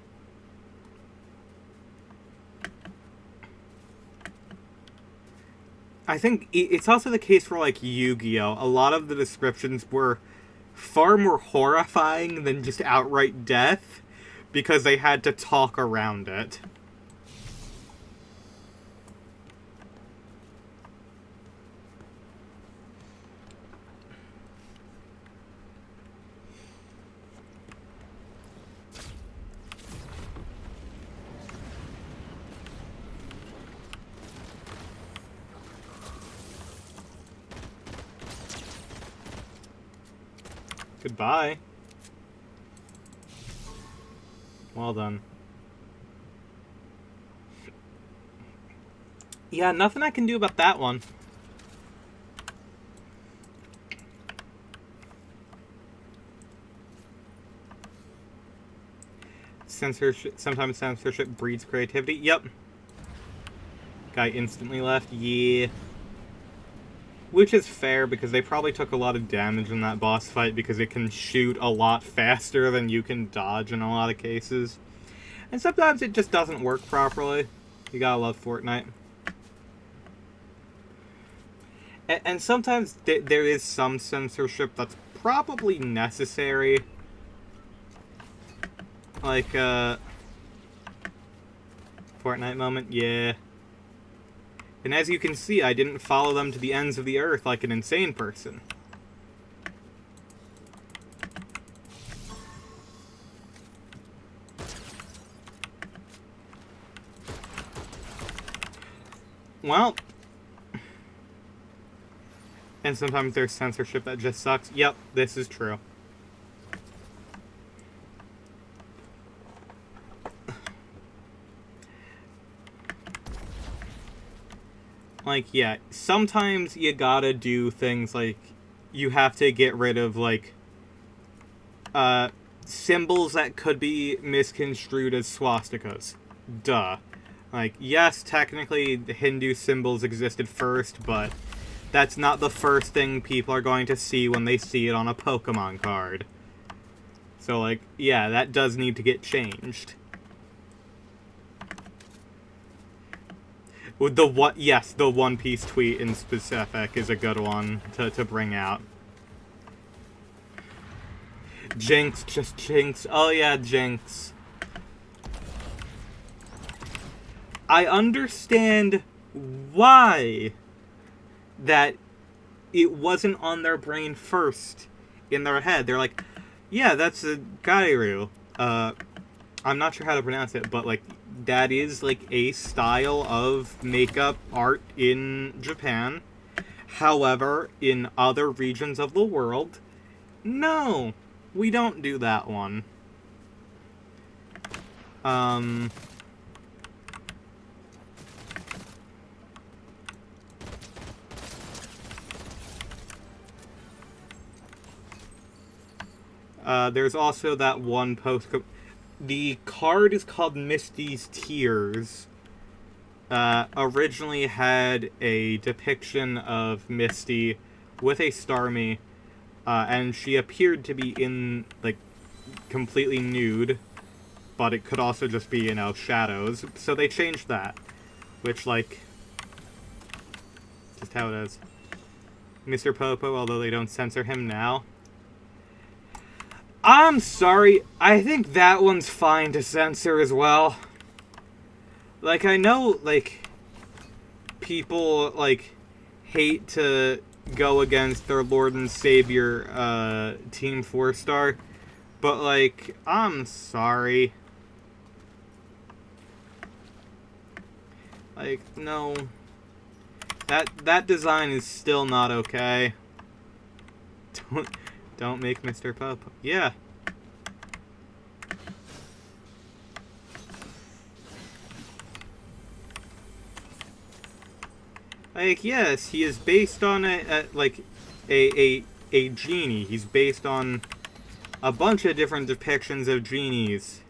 I think it's also the case for, like, Yu-Gi-Oh! A lot of the descriptions were far more horrifying than just outright death, because they had to talk around it. Goodbye. Well done. Yeah, nothing I can do about that one. Censorship, sometimes censorship breeds creativity. Yep. Guy instantly left. Yeah. Which is fair, because they probably took a lot of damage in that boss fight, because it can shoot a lot faster than you can dodge in a lot of cases. And sometimes it just doesn't work properly. You gotta love Fortnite. And sometimes there is some censorship that's probably necessary. Like, Fortnite moment, yeah. And as you can see, I didn't follow them to the ends of the earth like an insane person. Well... And sometimes there's censorship that just sucks. Yep, this is true. Like, yeah, sometimes you gotta do things like, you have to get rid of, like, symbols that could be misconstrued as swastikas. Duh. Like, yes, technically the Hindu symbols existed first, but that's not the first thing people are going to see when they see it on a Pokemon card. So, like, yeah, that does need to get changed. Yes, the One Piece tweet in specific is a good one to bring out. Jinx, just Jinx. Oh yeah, Jinx. I understand why that it wasn't on their brain first in their head. They're like, yeah, that's a Gairu. I'm not sure how to pronounce it, but, like, that is, like, a style of makeup art in Japan. However, in other regions of the world, no, we don't do that one. There's also that one post... The card is called Misty's Tears. Originally had a depiction of Misty with a Starmie, and she appeared to be in, like, completely nude, but it could also just be, you know, shadows. So they changed that, which, like, just how it is. Mr. Popo, although they don't censor him now. I'm sorry, I think that one's fine to censor as well. Like, I know, like, people, like, hate to go against their Lord and Savior, Team 4-Star, but, like, I'm sorry. Like, no. That design is still not okay. Don't make Mr. Pope. Yeah. Like, yes, he is based on a genie. He's based on a bunch of different depictions of genies.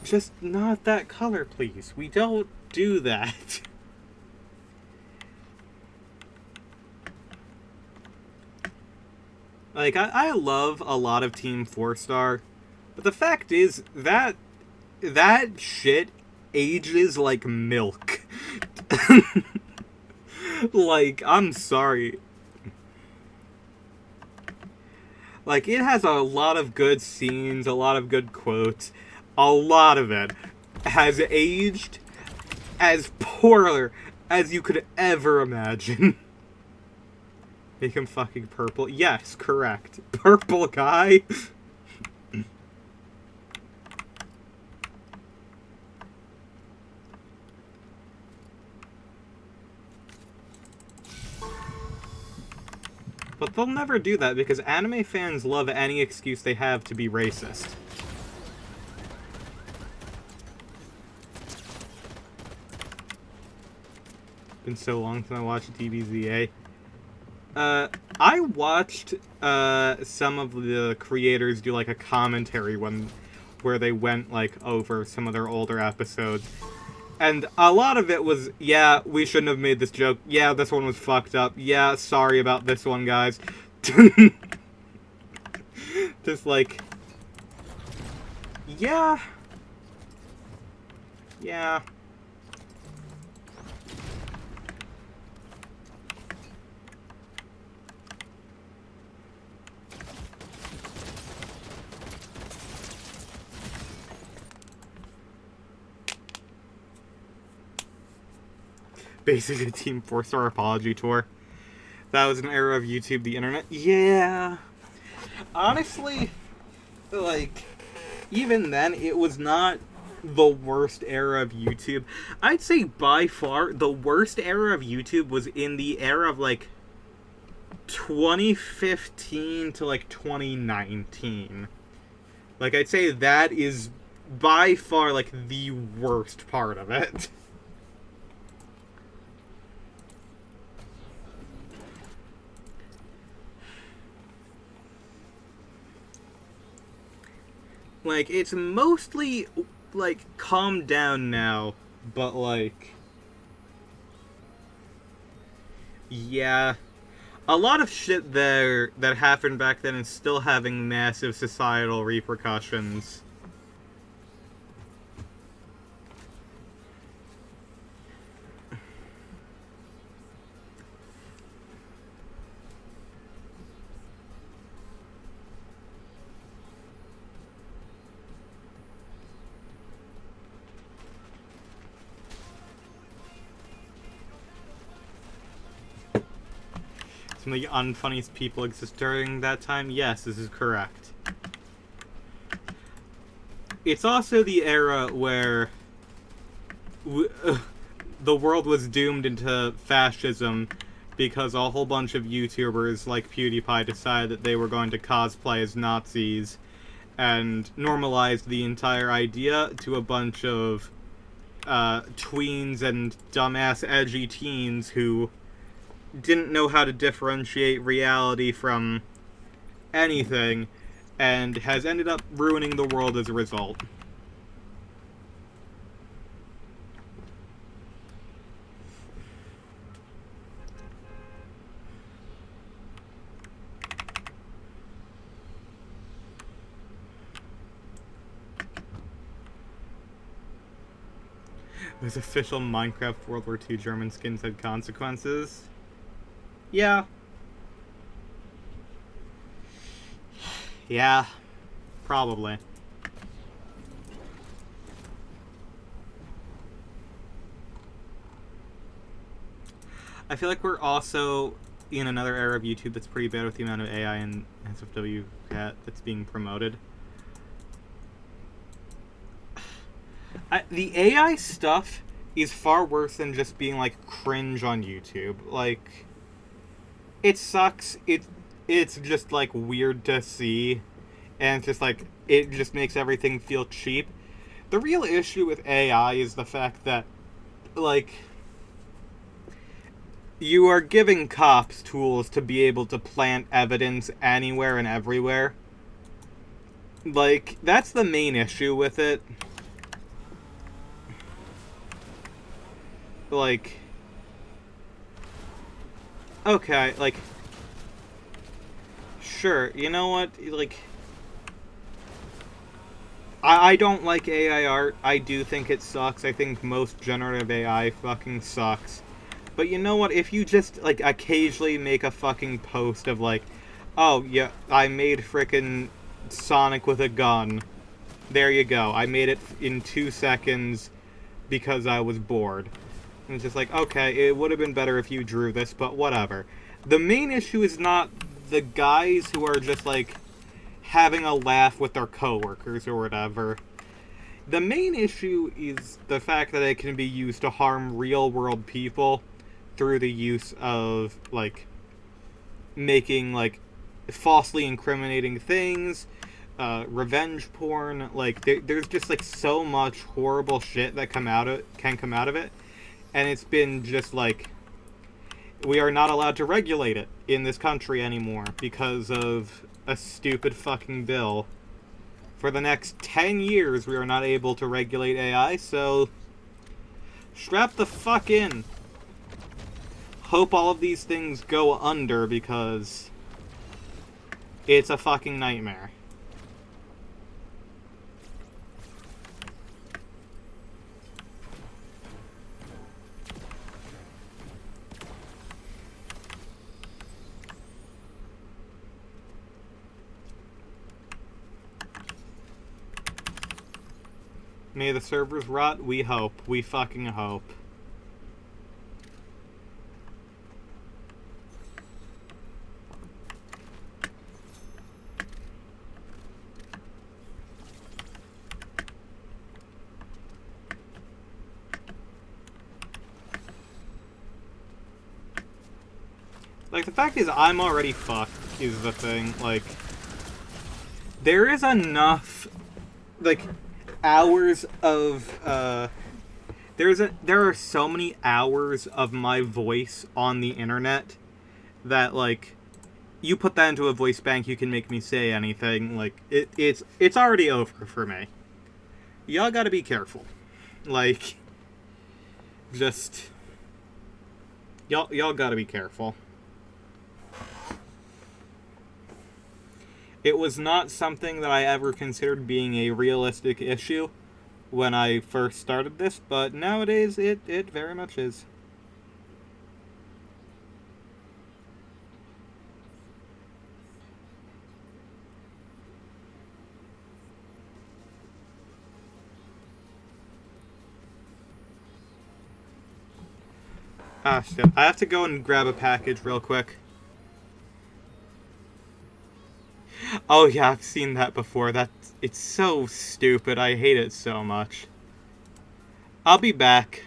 Just not that color, please. We don't do that. Like, I love a lot of Team 4-Star, but the fact is that shit ages like milk. Like, I'm sorry. Like, it has a lot of good scenes, a lot of good quotes. A lot of it has aged as poor as you could ever imagine. Make him fucking purple. Yes, correct. Purple guy. But they'll never do that because anime fans love any excuse they have to be racist. Been so long since I watched DBZA. I watched some of the creators do like a commentary where they went like over some of their older episodes. And a lot of it was, yeah, we shouldn't have made this joke. Yeah, this one was fucked up. Yeah, sorry about this one, guys. Just like, yeah. Yeah. Basically, Team 4-Star apology tour. That was an era of YouTube, the internet. Yeah. Honestly, like, even then, it was not the worst era of YouTube. I'd say by far the worst era of YouTube was in the era of like 2015 to like 2019. Like, I'd say that is by far like the worst part of it. Like, it's mostly, like, calmed down now, but, like, yeah. A lot of shit there that happened back then is still having massive societal repercussions. Some of the unfunniest people exist during that time? Yes, this is correct. It's also the era where the world was doomed into fascism because a whole bunch of YouTubers like PewDiePie decided that they were going to cosplay as Nazis and normalized the entire idea to a bunch of tweens and dumbass edgy teens who didn't know how to differentiate reality from anything, and has ended up ruining the world as a result. Those official Minecraft World War II German skins had consequences. Yeah. Yeah. Probably. I feel like we're also in another era of YouTube that's pretty bad with the amount of AI and SFW cat that's being promoted. The AI stuff is far worse than just being like cringe on YouTube. Like, it sucks. It's just like weird to see, and it's just like it just makes everything feel cheap. The real issue with AI is the fact that like you are giving cops tools to be able to plant evidence anywhere and everywhere. Like, that's the main issue with it. Like, okay, like, sure, you know what? Like, I don't like AI art. I do think it sucks. I think most generative AI fucking sucks. But you know what? If you just, like, occasionally make a fucking post of, like, oh, yeah, I made frickin' Sonic with a gun. There you go. I made it in 2 seconds because I was bored. And it's just like, okay, it would have been better if you drew this, but whatever. The main issue is not the guys who are just, like, having a laugh with their coworkers or whatever. The main issue is the fact that it can be used to harm real-world people through the use of, like, making, like, falsely incriminating things, revenge porn. Like, there's just, like, so much horrible shit that can come out of it. And it's been just, like, we are not allowed to regulate it in this country anymore because of a stupid fucking bill. For the next 10 years, we are not able to regulate AI, so strap the fuck in. Hope all of these things go under because it's a fucking nightmare. May the servers rot? We hope. We fucking hope. Like, the fact is, I'm already fucked, is the thing. Like, there is enough, like, hours of, there are so many hours of my voice on the internet that, like, you put that into a voice bank, you can make me say anything. Like, it's already over for me. Y'all gotta be careful. Like, just, y'all gotta be careful. It was not something that I ever considered being a realistic issue when I first started this, but nowadays it very much is. Ah, shit. I have to go and grab a package real quick. Oh yeah, I've seen that before. It's so stupid. I hate it so much. I'll be back.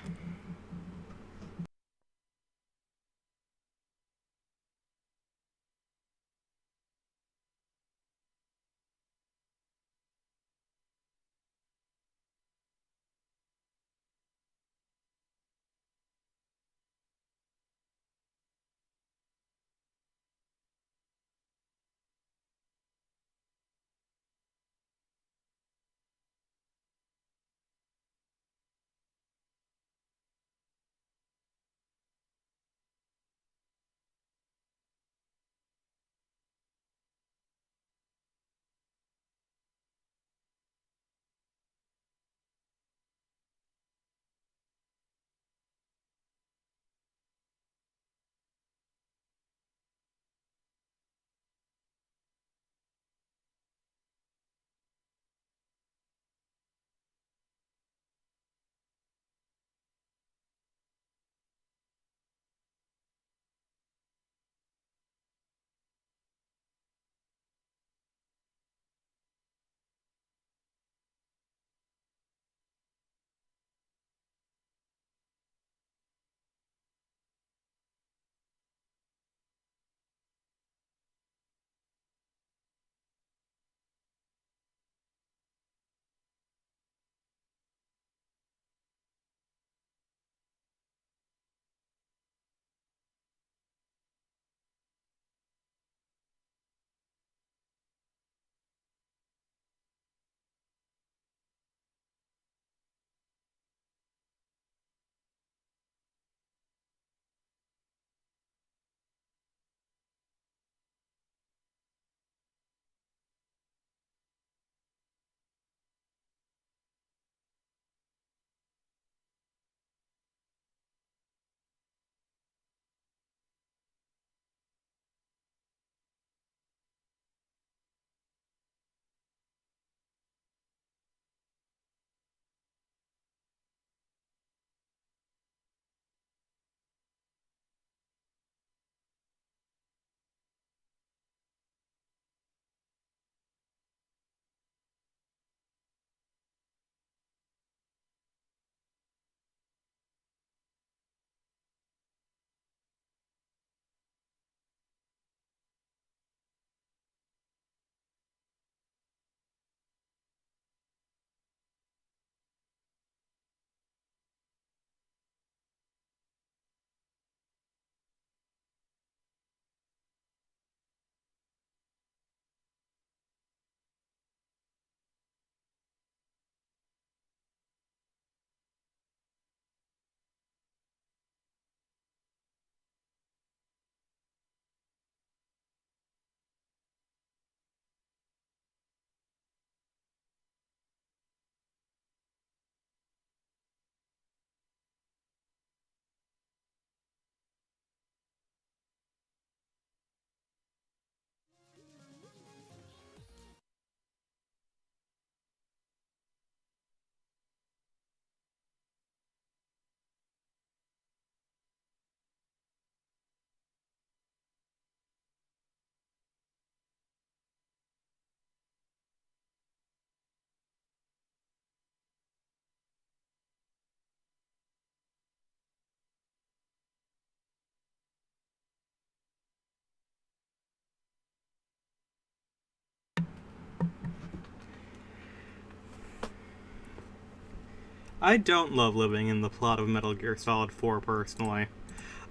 I don't love living in the plot of Metal Gear Solid 4 personally.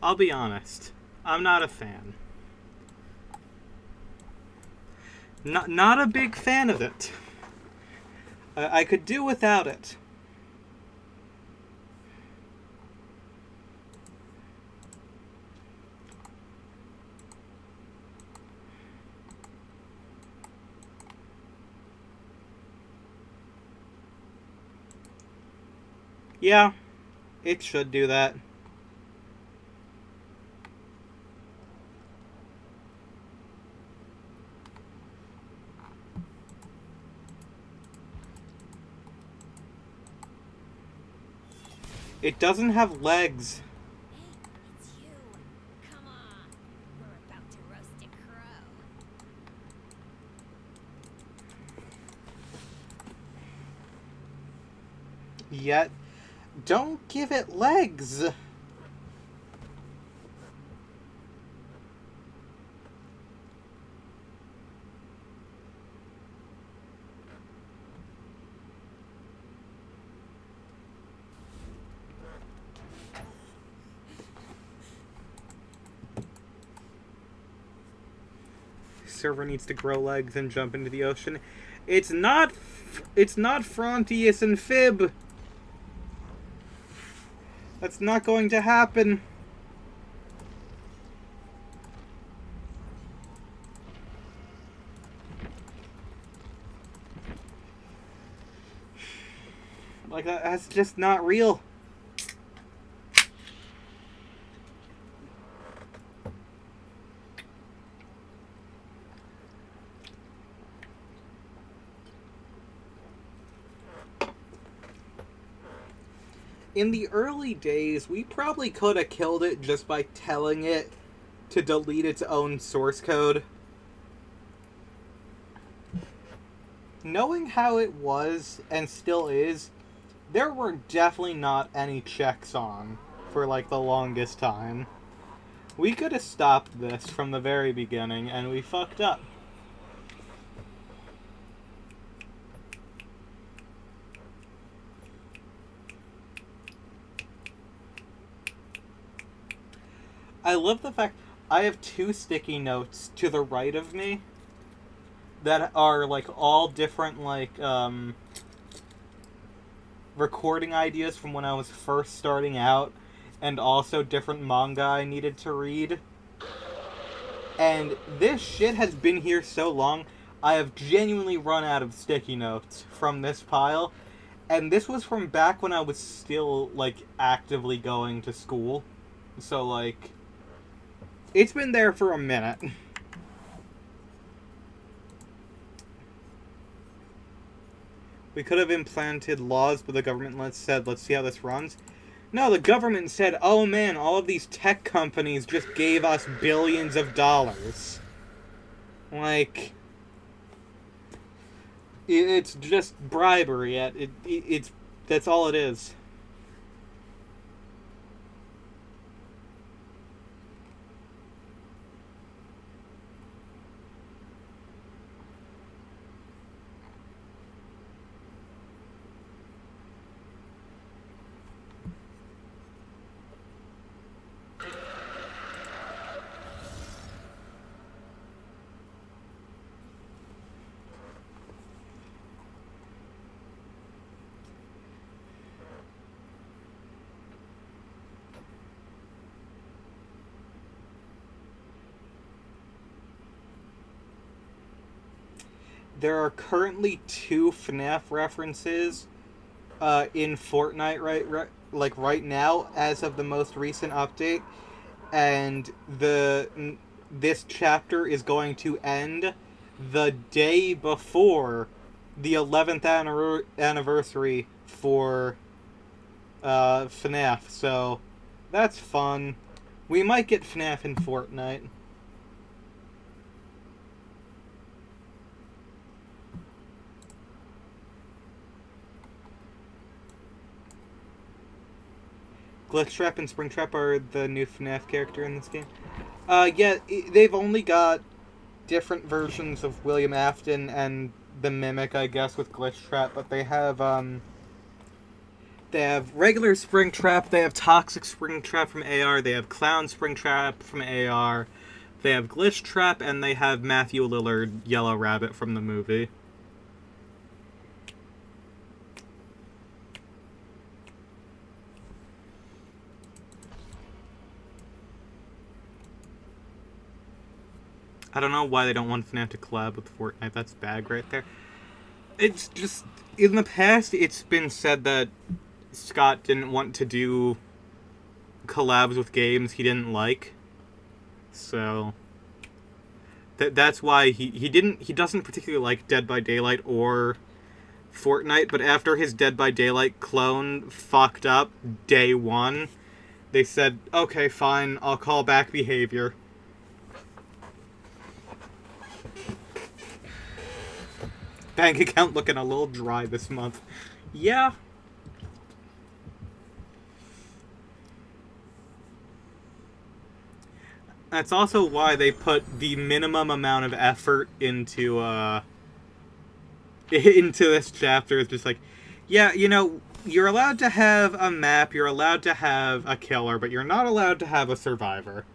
I'll be honest. I'm not a fan. Not a big fan of it. I could do without it. Yeah, it should do that. It doesn't have legs. Hey, it's you. Come on. We're about to roast a crow. Yet, don't give it legs. Server needs to grow legs and jump into the ocean. It's not Frontius and Fib. That's not going to happen. Like, that's just not real. In the early days, we probably could have killed it just by telling it to delete its own source code. Knowing how it was, and still is, there were definitely not any checks on for, like, the longest time. We could have stopped this from the very beginning, and we fucked up. I love the fact I have 2 sticky notes to the right of me that are, like, all different, like, recording ideas from when I was first starting out, and also different manga I needed to read. And this shit has been here so long, I have genuinely run out of sticky notes from this pile. And this was from back when I was still, like, actively going to school. So, like, it's been there for a minute. We could have implanted laws, but the government said, let's see how this runs. No, the government said, oh man, all of these tech companies just gave us billions of dollars. Like, it's just bribery. That's all it is. There are currently 2 FNAF references in Fortnite right now as of the most recent update, and this chapter is going to end the day before the 11th anniversary for FNAF, so that's fun. We might get FNAF in Fortnite. Glitchtrap and Springtrap are the new FNAF character in this game. Yeah, they've only got different versions of William Afton and the Mimic, I guess, with Glitchtrap, but they have, They have regular Springtrap, they have Toxic Springtrap from AR, they have Clown Springtrap from AR, they have Glitch Trap, and they have Matthew Lillard Yellow Rabbit from the movie. I don't know why they don't want FNAF to collab with Fortnite. That's bad right there. It's just, in the past, it's been said that Scott didn't want to do collabs with games he didn't like. So that's why he doesn't particularly like Dead by Daylight or Fortnite, but after his Dead by Daylight clone fucked up day one, they said, okay, fine, I'll call back behavior. Bank account looking a little dry this month. Yeah. That's also why they put the minimum amount of effort into this chapter. It's just like, yeah, you know, you're allowed to have a map, you're allowed to have a killer, but you're not allowed to have a survivor.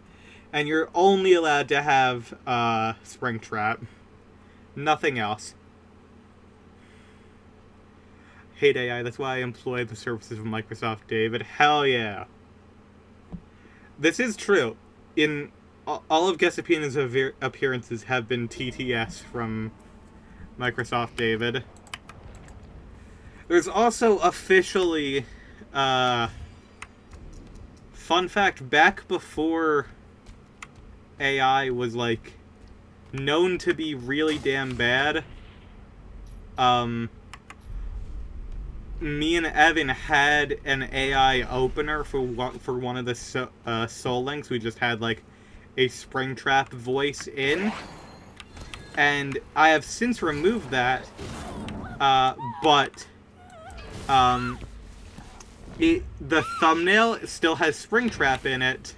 And you're only allowed to have Springtrap. Nothing else. Hate AI, that's why I employ the services of Microsoft, David. Hell yeah. This is true. In all of Guessapina's appearances have been TTS from Microsoft, David. There's also officially, fun fact, back before AI was, like, known to be really damn bad, me and Evan had an AI opener for one of the Soul Links. We just had, like, a Springtrap voice in. And I have since removed that, but the thumbnail still has Springtrap in it,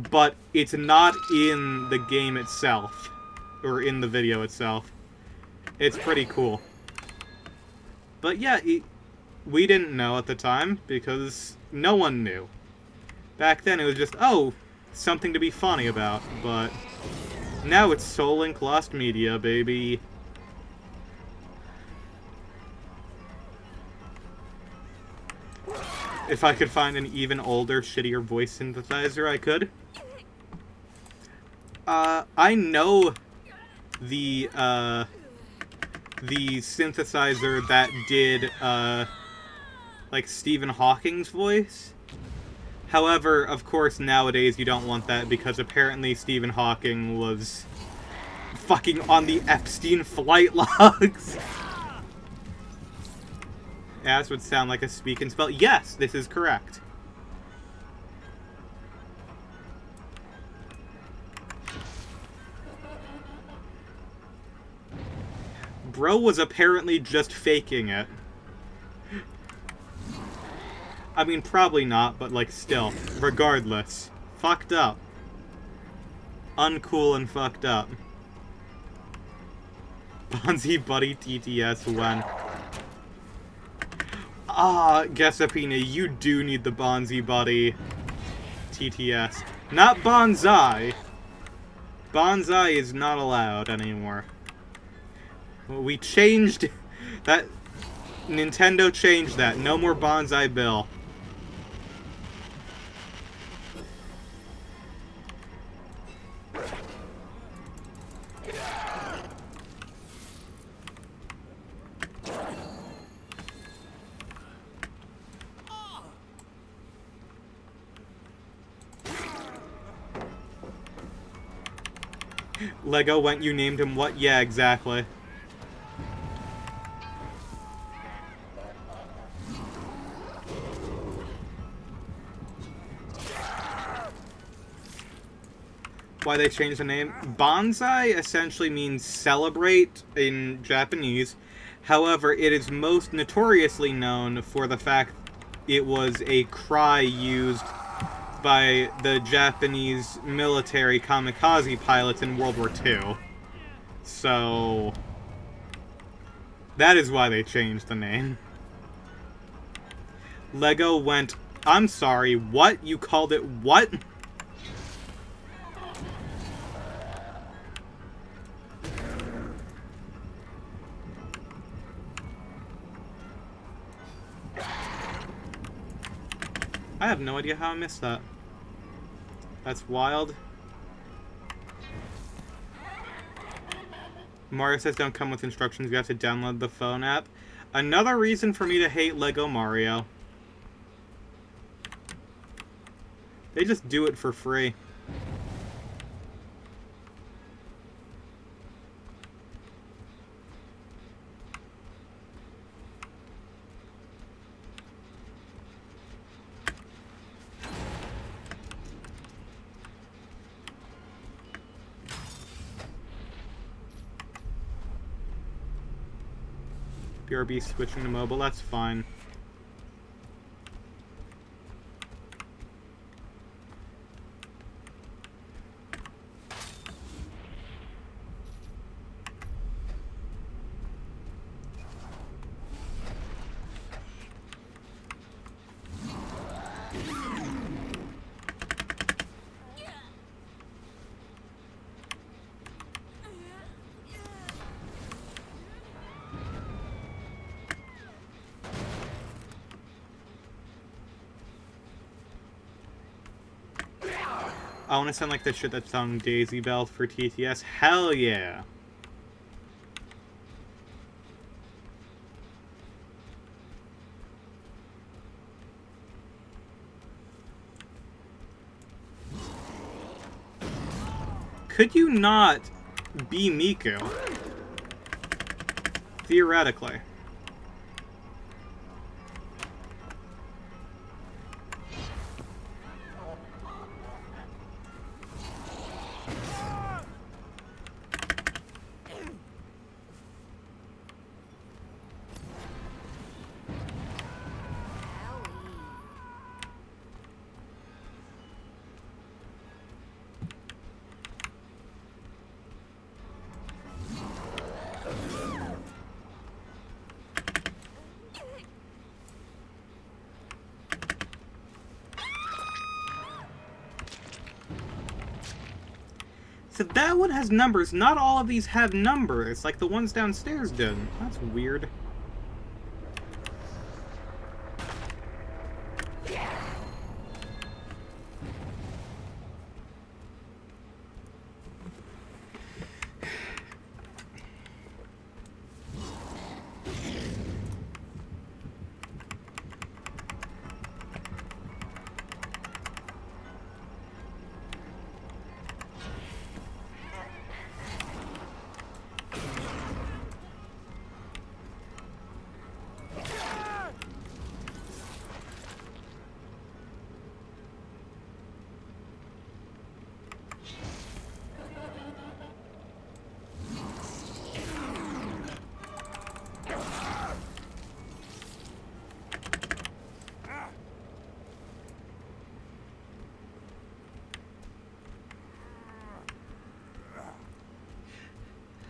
but it's not in the game itself, or in the video itself. It's pretty cool. But yeah, we didn't know at the time, because no one knew. Back then it was just, oh, something to be funny about, but now it's Soul Link Lost Media, baby. If I could find an even older, shittier voice synthesizer, I could. I know the synthesizer that did, like, Stephen Hawking's voice. However, of course, nowadays you don't want that because apparently Stephen Hawking was fucking on the Epstein flight logs. Yeah, this would sound like a speak and spell. Yes, this is correct. Bro was apparently just faking it. I mean, probably not, but, like, still. Regardless. Fucked up. Uncool and fucked up. Bonzi Buddy TTS when. Ah, Guessapina, you do need the Bonzi Buddy TTS. Not Bonsai. Bonsai is not allowed anymore. We changed that. Nintendo changed that. No more Bonsai Bill. Lego went, you named him what? Yeah, exactly. Why they changed the name? Bonsai essentially means celebrate in Japanese. However, it is most notoriously known for the fact it was a cry used by the Japanese military kamikaze pilots in World War II. So that is why they changed the name. Lego went, I'm sorry, what? You called it what? I have no idea how I missed that. That's wild. Mario says don't come with instructions, you have to download the phone app. Another reason for me to hate Lego Mario. They just do it for free. BRB switching to mobile, that's fine. I want to sound like the shit that sung Daisy Bell for TTS. Hell yeah. Could you not be Miku? Theoretically. So that one has numbers. Not all of these have numbers, like the ones downstairs did. That's weird.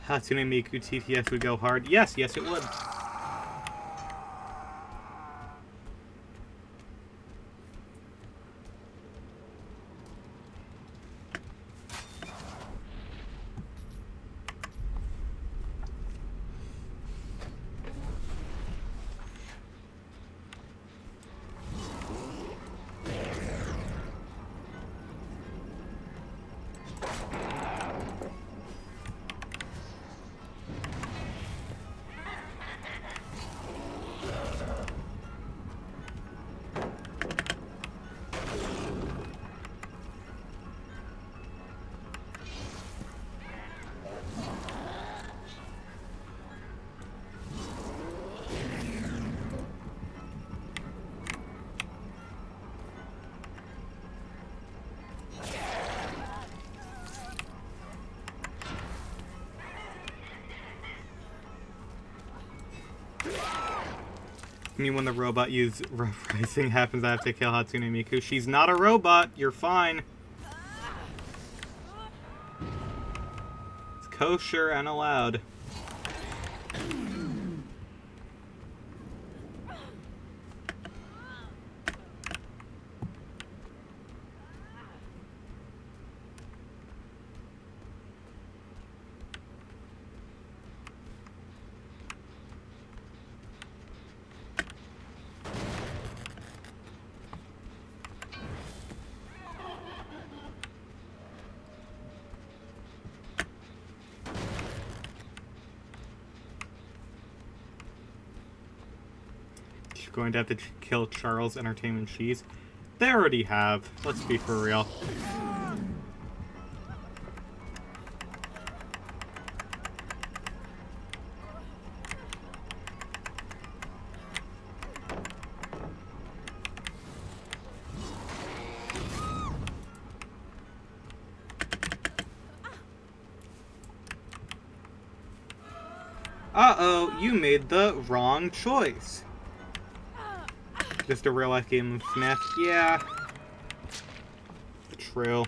Hatsune Miku TTS would go hard. Yes, yes it would. I mean, when the robot use rough racing happens, I have to kill Hatsune Miku. She's not a robot. You're fine. It's kosher and allowed. going to have to kill Charles Entertainment Cheese. They already have. Let's be for real. Uh-oh, you made the wrong choice. Just a real-life game of FNAF? Yeah. True.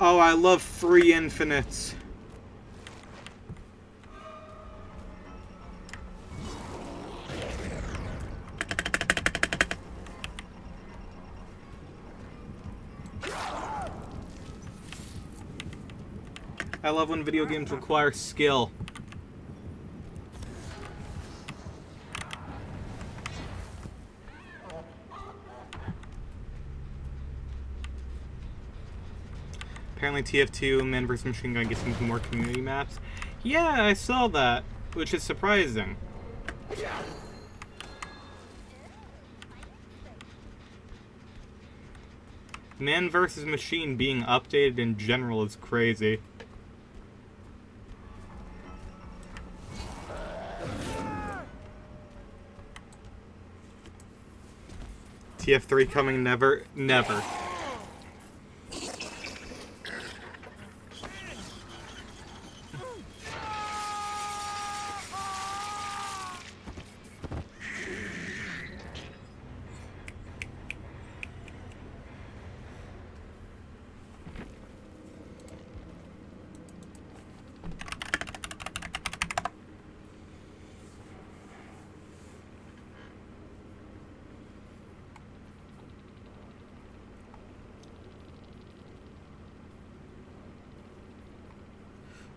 Oh, I love free infinites. I love when video games require skill. Apparently TF2 Man vs. Machine Gun gets into more community maps. Yeah, I saw that, which is surprising. Man vs. Machine being updated in general is crazy. TF3 coming never, never.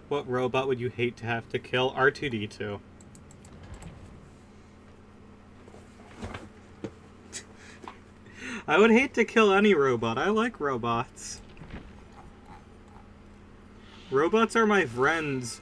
What robot would you hate to have to kill? R2-D2. I would hate to kill any robot. I like robots. Robots are my friends.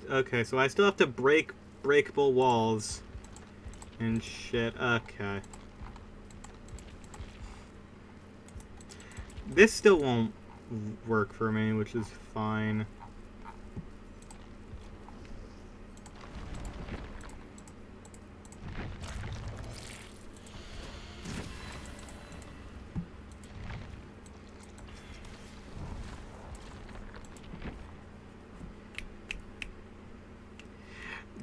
Okay, so I still have to break breakable walls and shit. Okay. This still won't work for me, which is fine.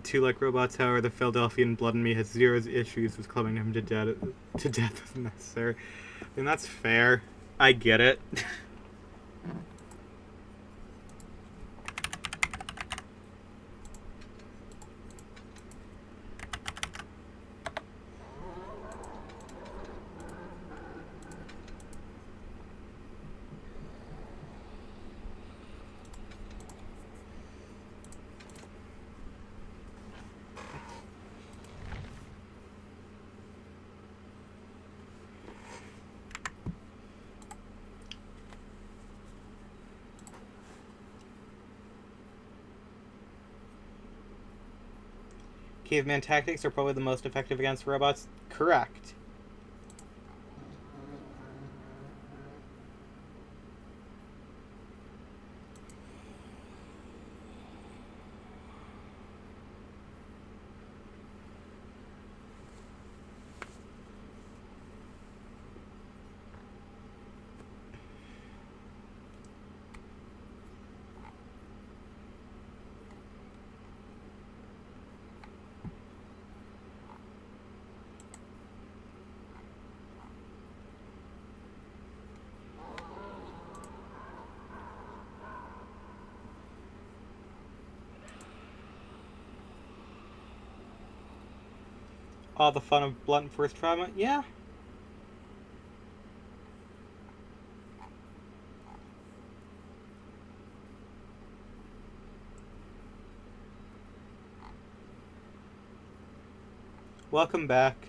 Two like robots, however, the Philadelphian blood in me has zero issues with clubbing him to death if necessary. And that's fair. I get it. Caveman tactics are probably the most effective against robots. Correct. All the fun of blunt force trauma? Yeah. Welcome back.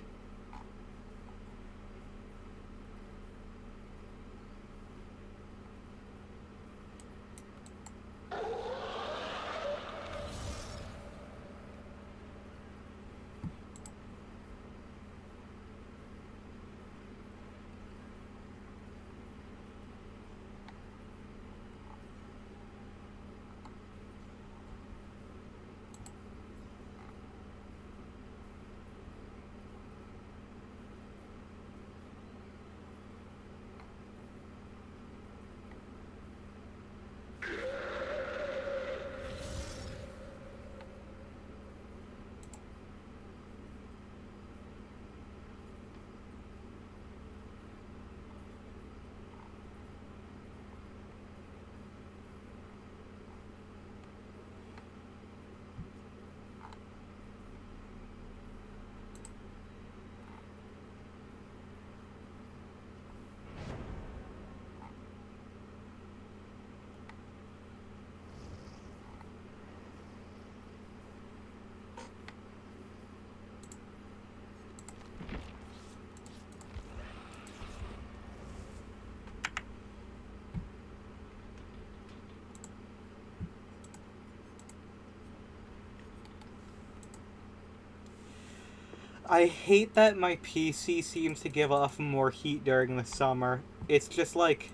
I hate that my PC seems to give off more heat during the summer. It's just like...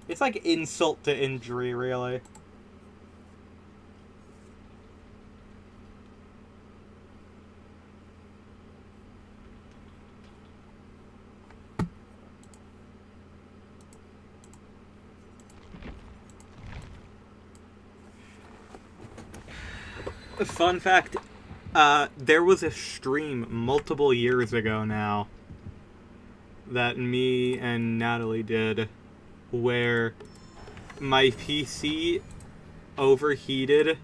It's like insult to injury, really. Fun fact, there was a stream multiple years ago now that me and Natalie did where my PC overheated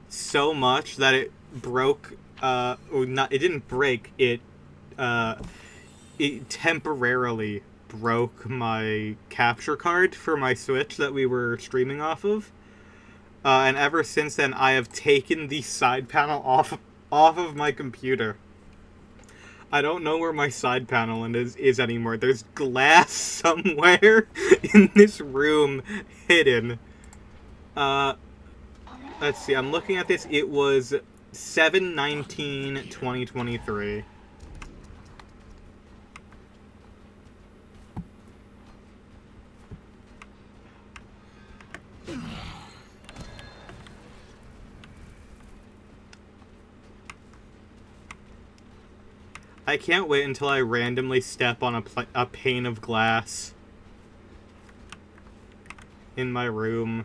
so much that it broke, or not, it didn't break, it temporarily broke my capture card for my Switch that we were streaming off of. And ever since then, I have taken the side panel off of my computer. I don't know where my side panel is anymore. There's glass somewhere in this room hidden. Let's see. I'm looking at this. It was 7/19/2023. I can't wait until I randomly step on a pane of glass in my room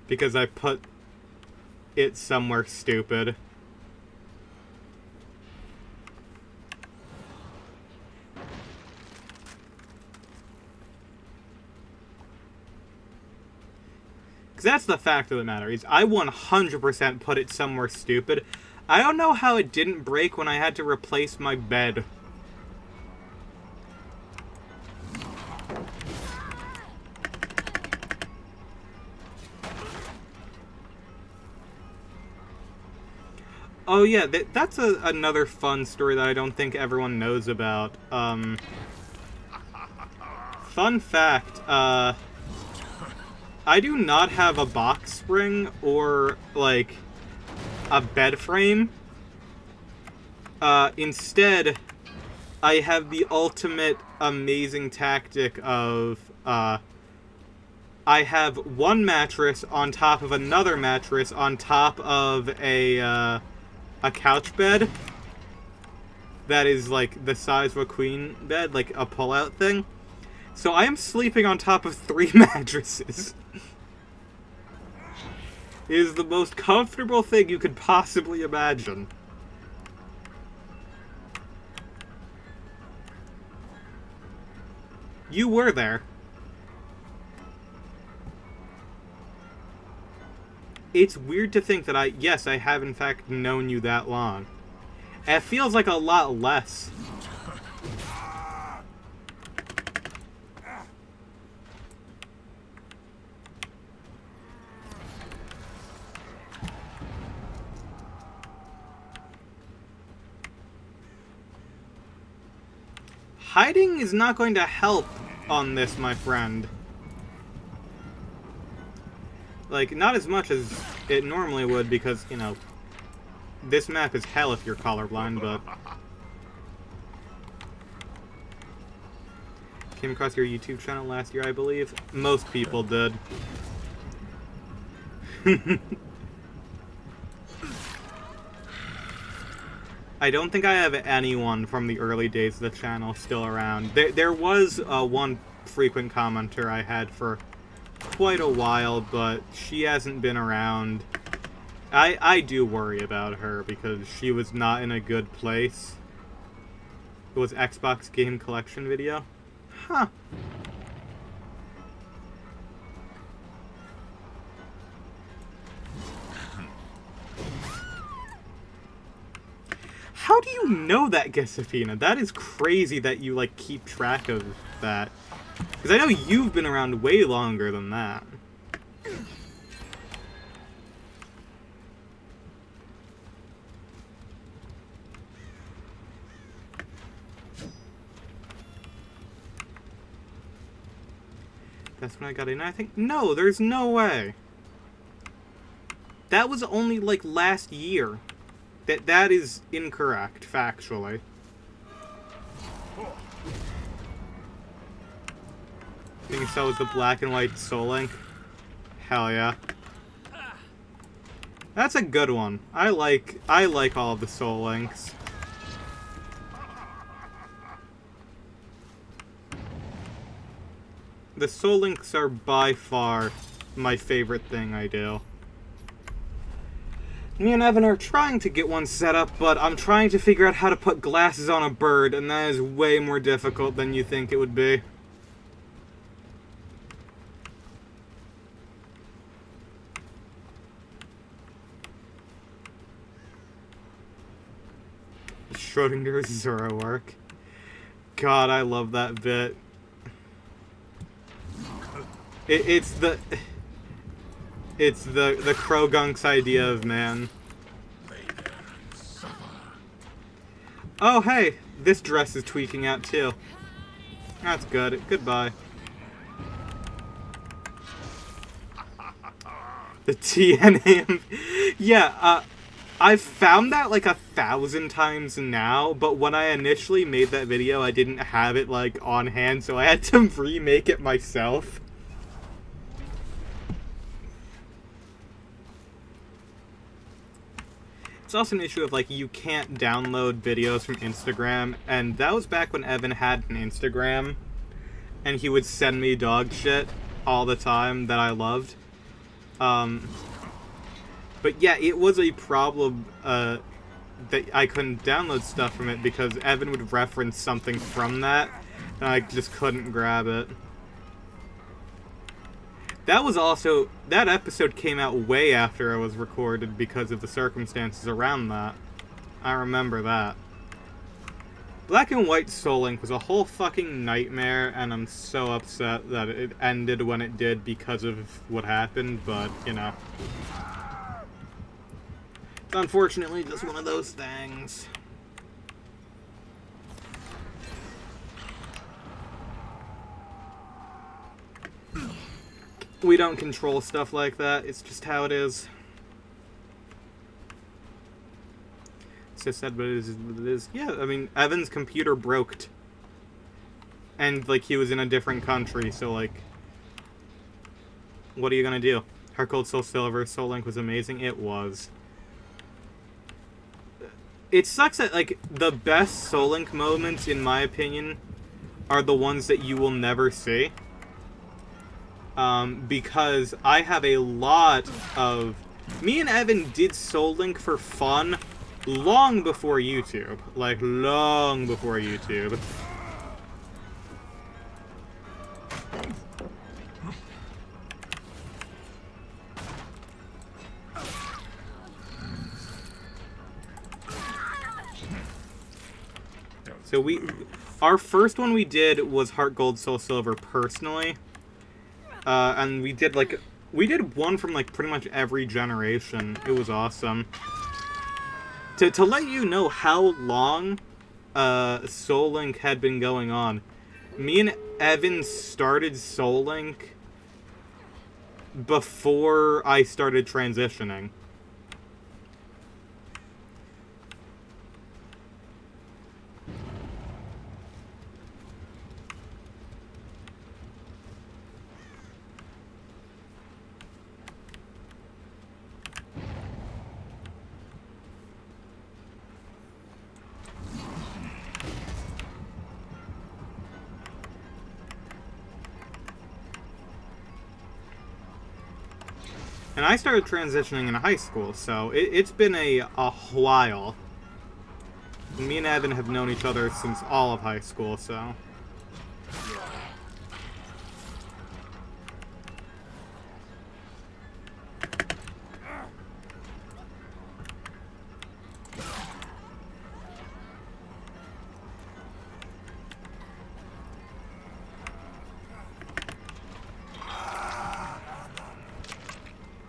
because I put it somewhere stupid. Because that's the fact of the matter, is I 100% put it somewhere stupid. I don't know how it didn't break when I had to replace my bed. Oh yeah, that's another fun story that I don't think everyone knows about. Fun fact, I do not have a box spring or, like, a bed frame. Instead, I have the ultimate amazing tactic of, I have one mattress on top of another mattress on top of a couch bed that is, like, the size of a queen bed, like a pull-out thing. So I am sleeping on top of 3 mattresses. It is the most comfortable thing you could possibly imagine. You were there. It's weird to think that yes, I have in fact known you that long. It feels like a lot less. Hiding is not going to help on this, my friend. Like, not as much as it normally would because, you know, this map is hell if you're colorblind, but... Came across your YouTube channel last year, I believe. Most people did. I don't think I have anyone from the early days of the channel still around. There was one frequent commenter I had for quite a while, but she hasn't been around. I do worry about her because she was not in a good place. It was Xbox Game Collection video. Huh. How do you know that, Gesafina? That is crazy that you, like, keep track of that. Because I know you've been around way longer than that. That's when I got in, I think. No, there's no way. That was only, like, last year. That is incorrect, factually. I think so was the black and white Soul Link. Hell yeah. That's a good one. I like all of the Soul Links. The Soul Links are by far my favorite thing I do. Me and Evan are trying to get one set up, but I'm trying to figure out how to put glasses on a bird, and that is way more difficult than you think it would be. Schrodinger's Zora work. God, I love that bit. It's the Krogunk's idea of man. Oh, hey, this dress is tweaking out too. That's good. Goodbye. The TNA. Yeah, I've found that like 1,000 times now, but when I initially made that video, I didn't have it like on hand, so I had to remake it myself. It's also an issue of, like, you can't download videos from Instagram, and that was back when Evan had an Instagram, and he would send me dog shit all the time that I loved. But yeah, it was a problem, that I couldn't download stuff from it because Evan would reference something from that, and I just couldn't grab it. That was also... That episode came out way after it was recorded because of the circumstances around that. I remember that. Black and White Soul Link was a whole fucking nightmare, and I'm so upset that it ended when it did because of what happened, but, you know. It's unfortunately just one of those things. We don't control stuff like that. It's just how it is. just said, but it is what it is. Yeah, I mean, Evan's computer broke. And, like, he was in a different country, so, like... What are you gonna do? Heart Gold, Soul Silver, Soul Link was amazing. It was. It sucks that, like, the best Soul Link moments, in my opinion, are the ones that you will never see. Because I have a lot of... Me and Evan did Soul Link for fun long before YouTube. Like, long before YouTube. So our first one we did was Heart Gold, Soul Silver personally. And we did one from like pretty much every generation. It was awesome. To let you know how long Soul Link had been going on, me and Evan started Soul Link before I started transitioning. And I started transitioning in high school, so it's been a while. Me and Evan have known each other since all of high school, so...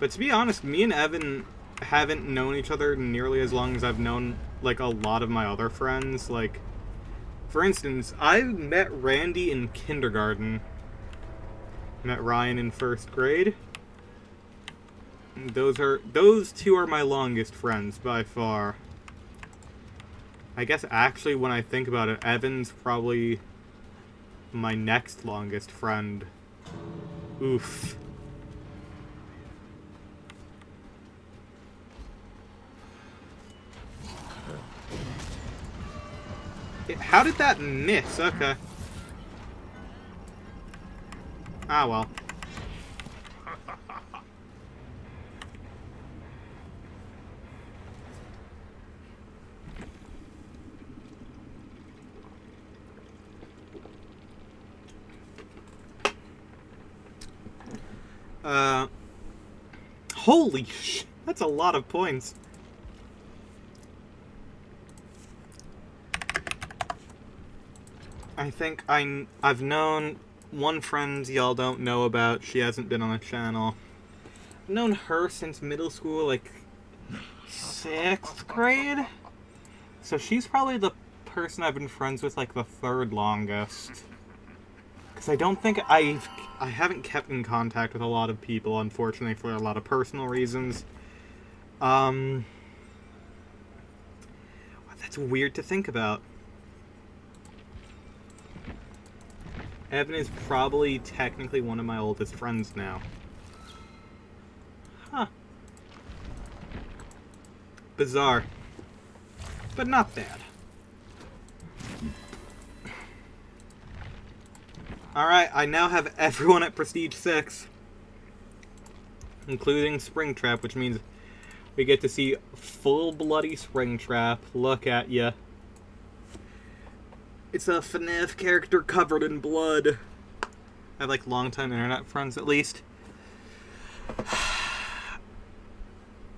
But to be honest, me and Evan haven't known each other nearly as long as I've known, like, a lot of my other friends. Like, for instance, I met Randy in kindergarten. Met Ryan in first grade. Those two are my longest friends, by far. I guess, actually, when I think about it, Evan's probably my next longest friend. Oof. How did that miss? Okay. Ah, well. Holy sh! That's a lot of points. I think I've known one friend y'all don't know about. She hasn't been on the channel. I've known her since middle school, like 6th grade. So she's probably the person I've been friends with like the 3rd longest. Because I don't think I haven't kept in contact with a lot of people, unfortunately, for a lot of personal reasons. That's weird to think about. Evan is probably technically one of my oldest friends now. Huh. Bizarre. But not bad. Alright, I now have everyone at Prestige 6. Including Springtrap, which means we get to see full bloody Springtrap. Look at ya. It's a FNAF character covered in blood. I have, like, longtime internet friends, at least.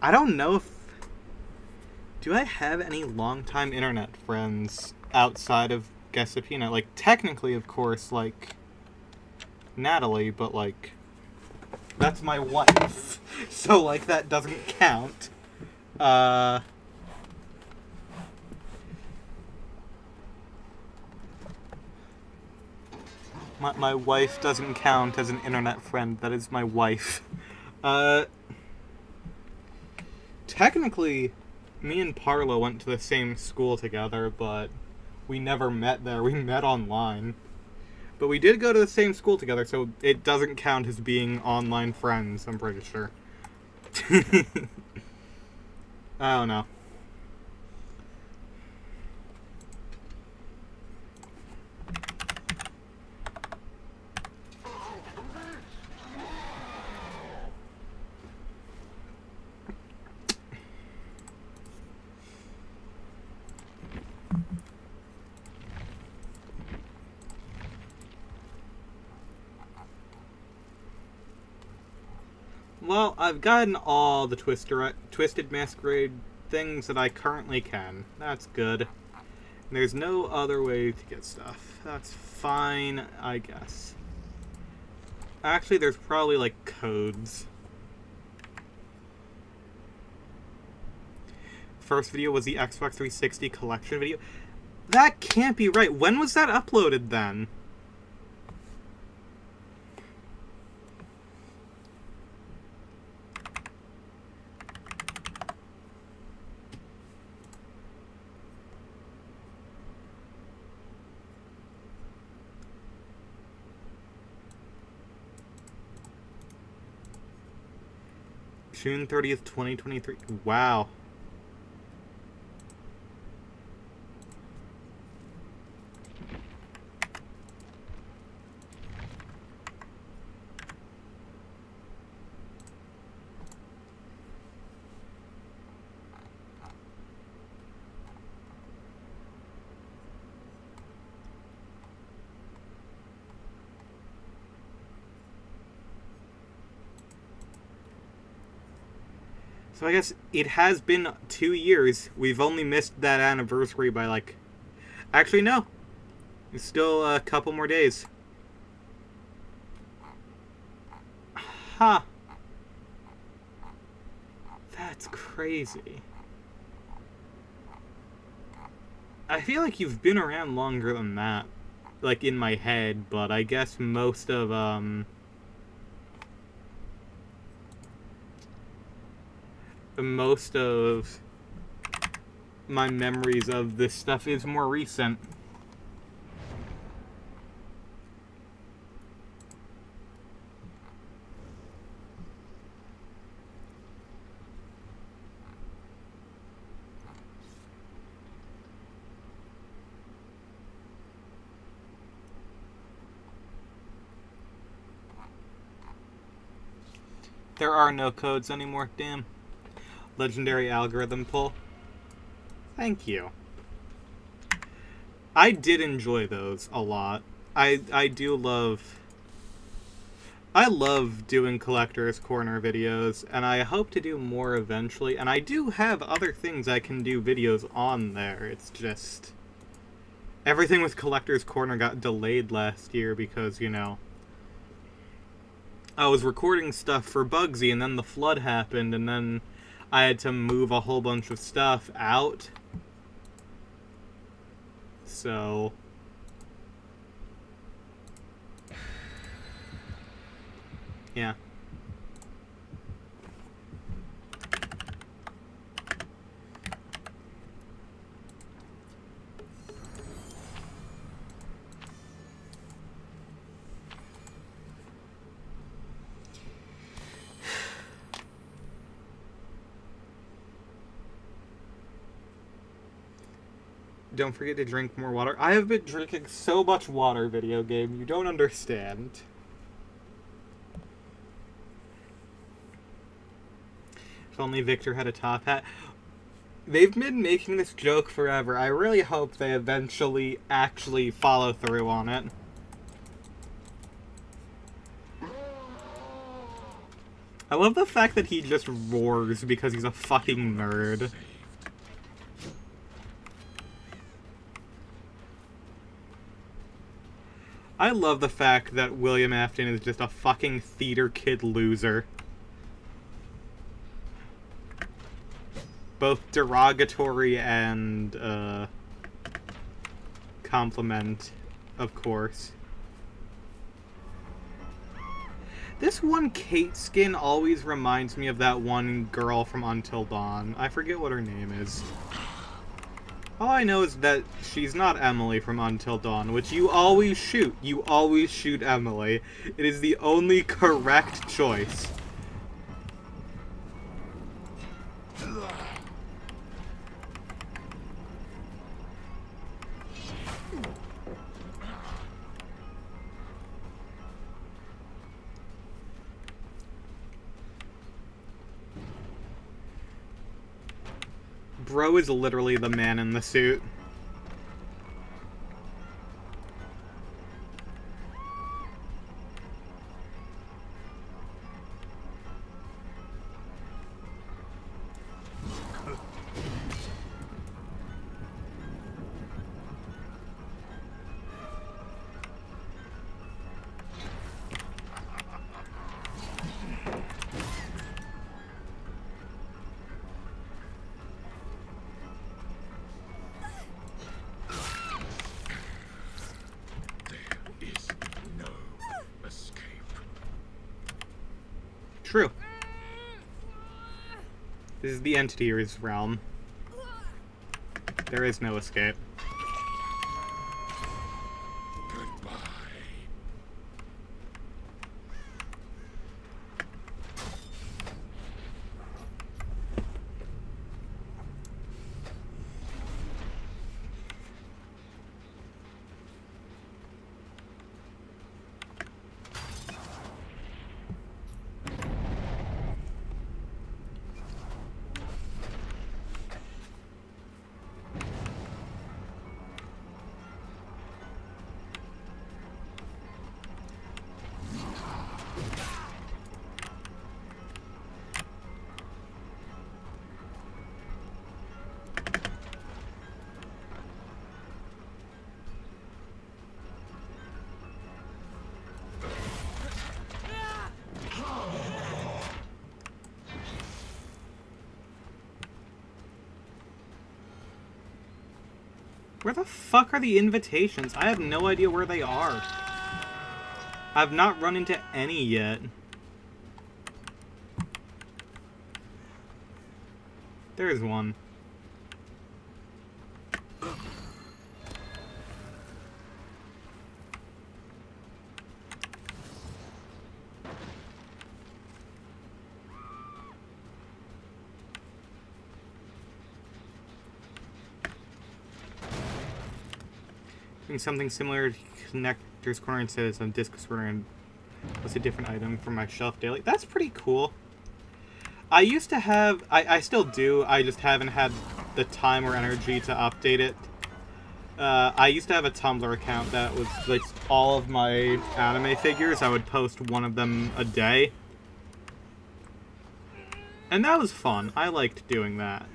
I don't know if... Do I have any longtime internet friends outside of Guessapina? Like, technically, of course, like, Natalie, but, like, that's my wife. So, like, that doesn't count. My wife doesn't count as an internet friend. That is my wife. Technically, Me and Parla went to the same school together, but we never met there. We met online. But we did go to the same school together, so it doesn't count as being online friends, I'm pretty sure. I don't know. Well, I've gotten all the Twisted Masquerade things that I currently can. That's good. There's no other way to get stuff. That's fine, I guess. Actually, there's probably, like, codes. First video was the Xbox 360 collection video. That can't be right. When was that uploaded, then? June 30th, 2023. Wow. So I guess it has been 2 years. We've only missed that anniversary by, like... Actually, no. It's still a couple more days. Huh. That's crazy. I feel like you've been around longer than that. Like, in my head, but I guess most of, most of my memories of this stuff is more recent. There are no codes anymore, damn. Legendary algorithm pull. Thank you. I did enjoy those a lot. I do love... I love doing Collector's Corner videos, and I hope to do more eventually. And I do have other things I can do videos on there. It's just... Everything with Collector's Corner got delayed last year because, you know... I was recording stuff for Bugsy, and then the flood happened, and then I had to move a whole bunch of stuff out. So... yeah. Don't forget to drink more water. I have been drinking so much water, video game. You don't understand. If only Victor had a top hat. They've been making this joke forever. I really hope they eventually actually follow through on it. I love the fact that he just roars because he's a fucking nerd. I love the fact that William Afton is just a fucking theater kid loser. Both derogatory and, compliment, of course. This one Kate skin always reminds me of that one girl from Until Dawn. I forget what her name is. All I know is that she's not Emily from Until Dawn, which you always shoot. You always shoot Emily. It is the only correct choice. Bro is literally the man in the suit. True. This is the Entity's realm. There is no escape. Goodbye. Where the fuck are the invitations? I have no idea where they are. I've not run into any yet. There's one. Something similar to Connector's Corner instead of some disc sorter and what's a different item from my shelf daily. That's pretty cool. I used to have, I still do, I just haven't had the time or energy to update it. I used to have a Tumblr account that was like all of my anime figures. I would post one of them a day. And that was fun. I liked doing that.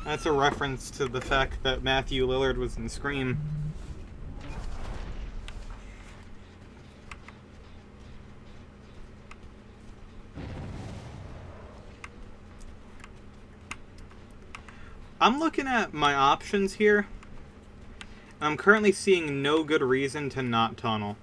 That's a reference to the fact that Matthew Lillard was in Scream. I'm looking at my options here. I'm currently seeing no good reason to not tunnel.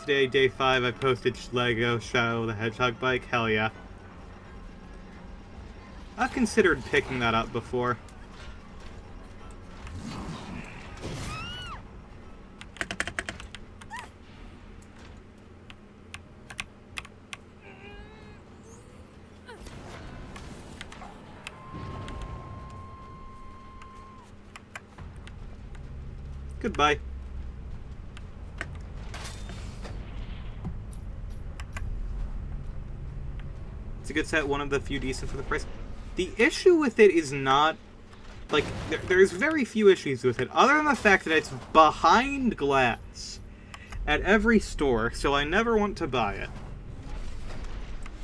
Today, day 5, I posted Lego Shadow the Hedgehog bike. Hell yeah. I've considered picking that up before. Goodbye. It's a good set, one of the few decent for the price. The issue with it is not, like, there's very few issues with it, other than the fact that it's behind glass at every store, so I never want to buy it.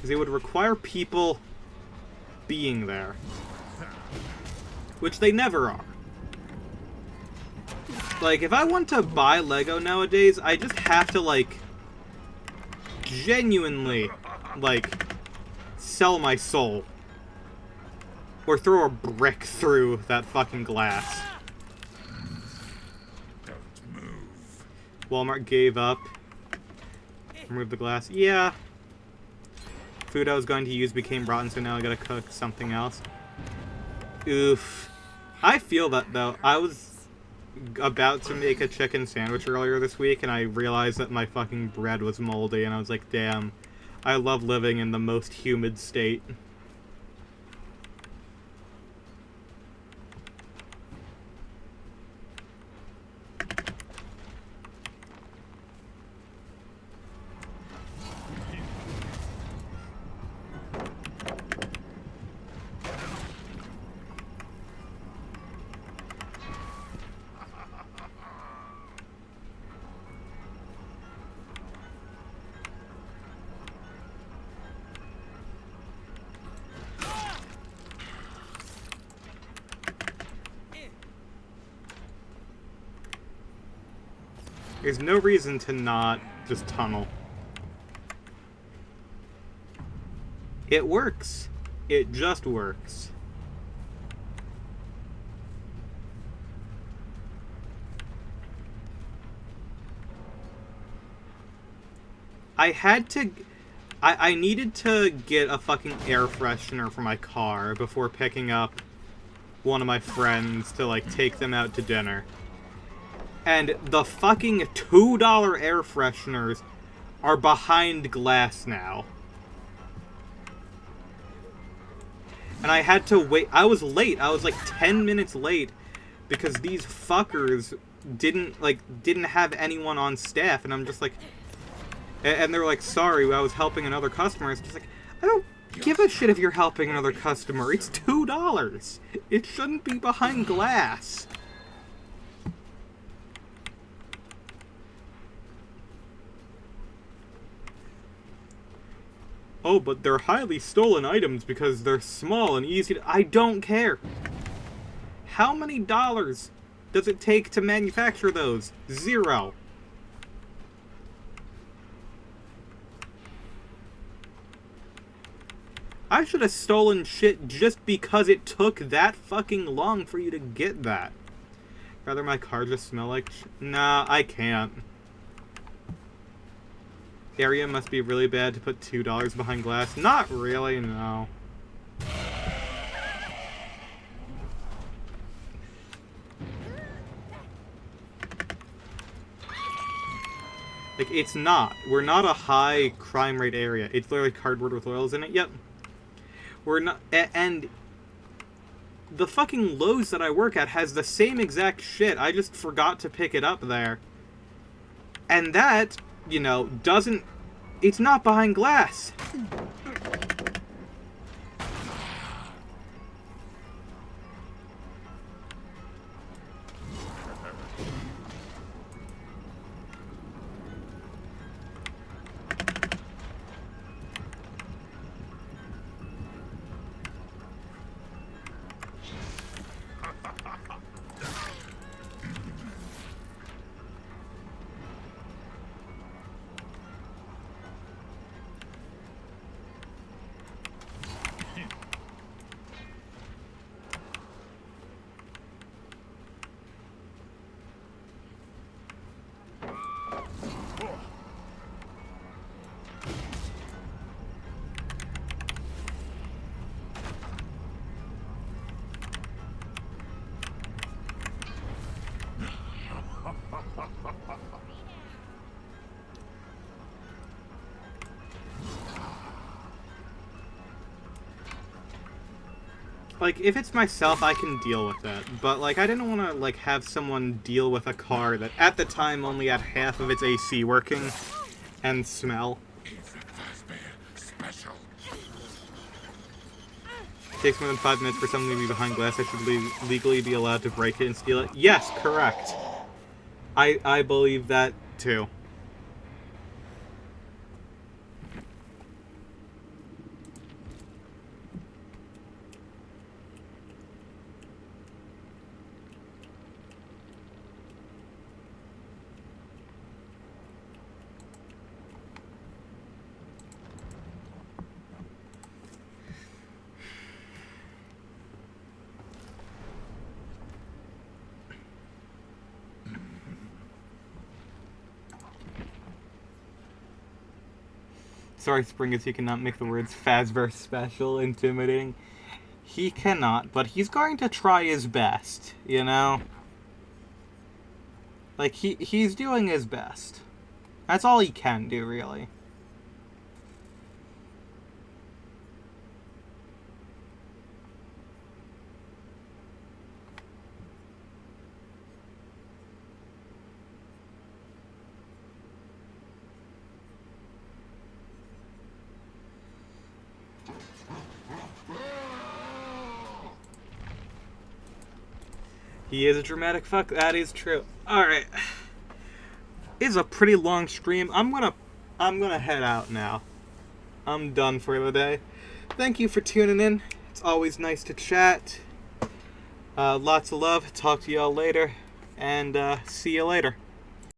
Because it would require people being there. Which they never are. Like, if I want to buy Lego nowadays, I just have to, like, genuinely, like, sell my soul. Or throw a brick through that fucking glass. Don't move. Walmart gave up. Remove the glass. Yeah. Food I was going to use became rotten, so now I gotta cook something else. Oof. I feel that, though. I was about to make a chicken sandwich earlier this week, and I realized that my fucking bread was moldy, and I was like, damn, I love living in the most humid state. There's no reason to not just tunnel. It works. It just works. I needed to get a fucking air freshener for my car before picking up one of my friends to, like, take them out to dinner. And the fucking $2 air fresheners are behind glass now. And I had to wait. I was late. I was like 10 minutes late because these fuckers didn't have anyone on staff. And I'm just like... And they're like, sorry, I was helping another customer. It's just like, I don't give a shit if you're helping another customer. It's $2. It shouldn't be behind glass. Oh, but they're highly stolen items because they're small and easy to... I don't care. How many dollars does it take to manufacture those? 0. I should have stolen shit just because it took that fucking long for you to get that. Rather my car just smell like Nah, I can't. Area must be really bad to put $2 behind glass. Not really, no. Like, it's not. We're not a high crime rate area. It's literally cardboard with oils in it. Yep. We're not... And the fucking Lowe's that I work at has the same exact shit. I just forgot to pick it up there. And that... you know, doesn't... It's not behind glass. Like, if it's myself, I can deal with it. But, like, I didn't want to, like, have someone deal with a car that, at the time, only had half of its AC working and smell. It takes more than 5 minutes for something to be behind glass. I should legally be allowed to break it and steal it. Yes, correct. I believe that, too. Sorry, Springus, you cannot make the words Fazbear special intimidating. He cannot, but he's going to try his best, you know? Like, he's doing his best. That's all he can do, really. He is a dramatic fuck. That is true. All right. It's a pretty long stream. I'm gonna head out now. I'm done for the day. Thank you for tuning in. It's always nice to chat. Lots of love. Talk to y'all later, and see you later.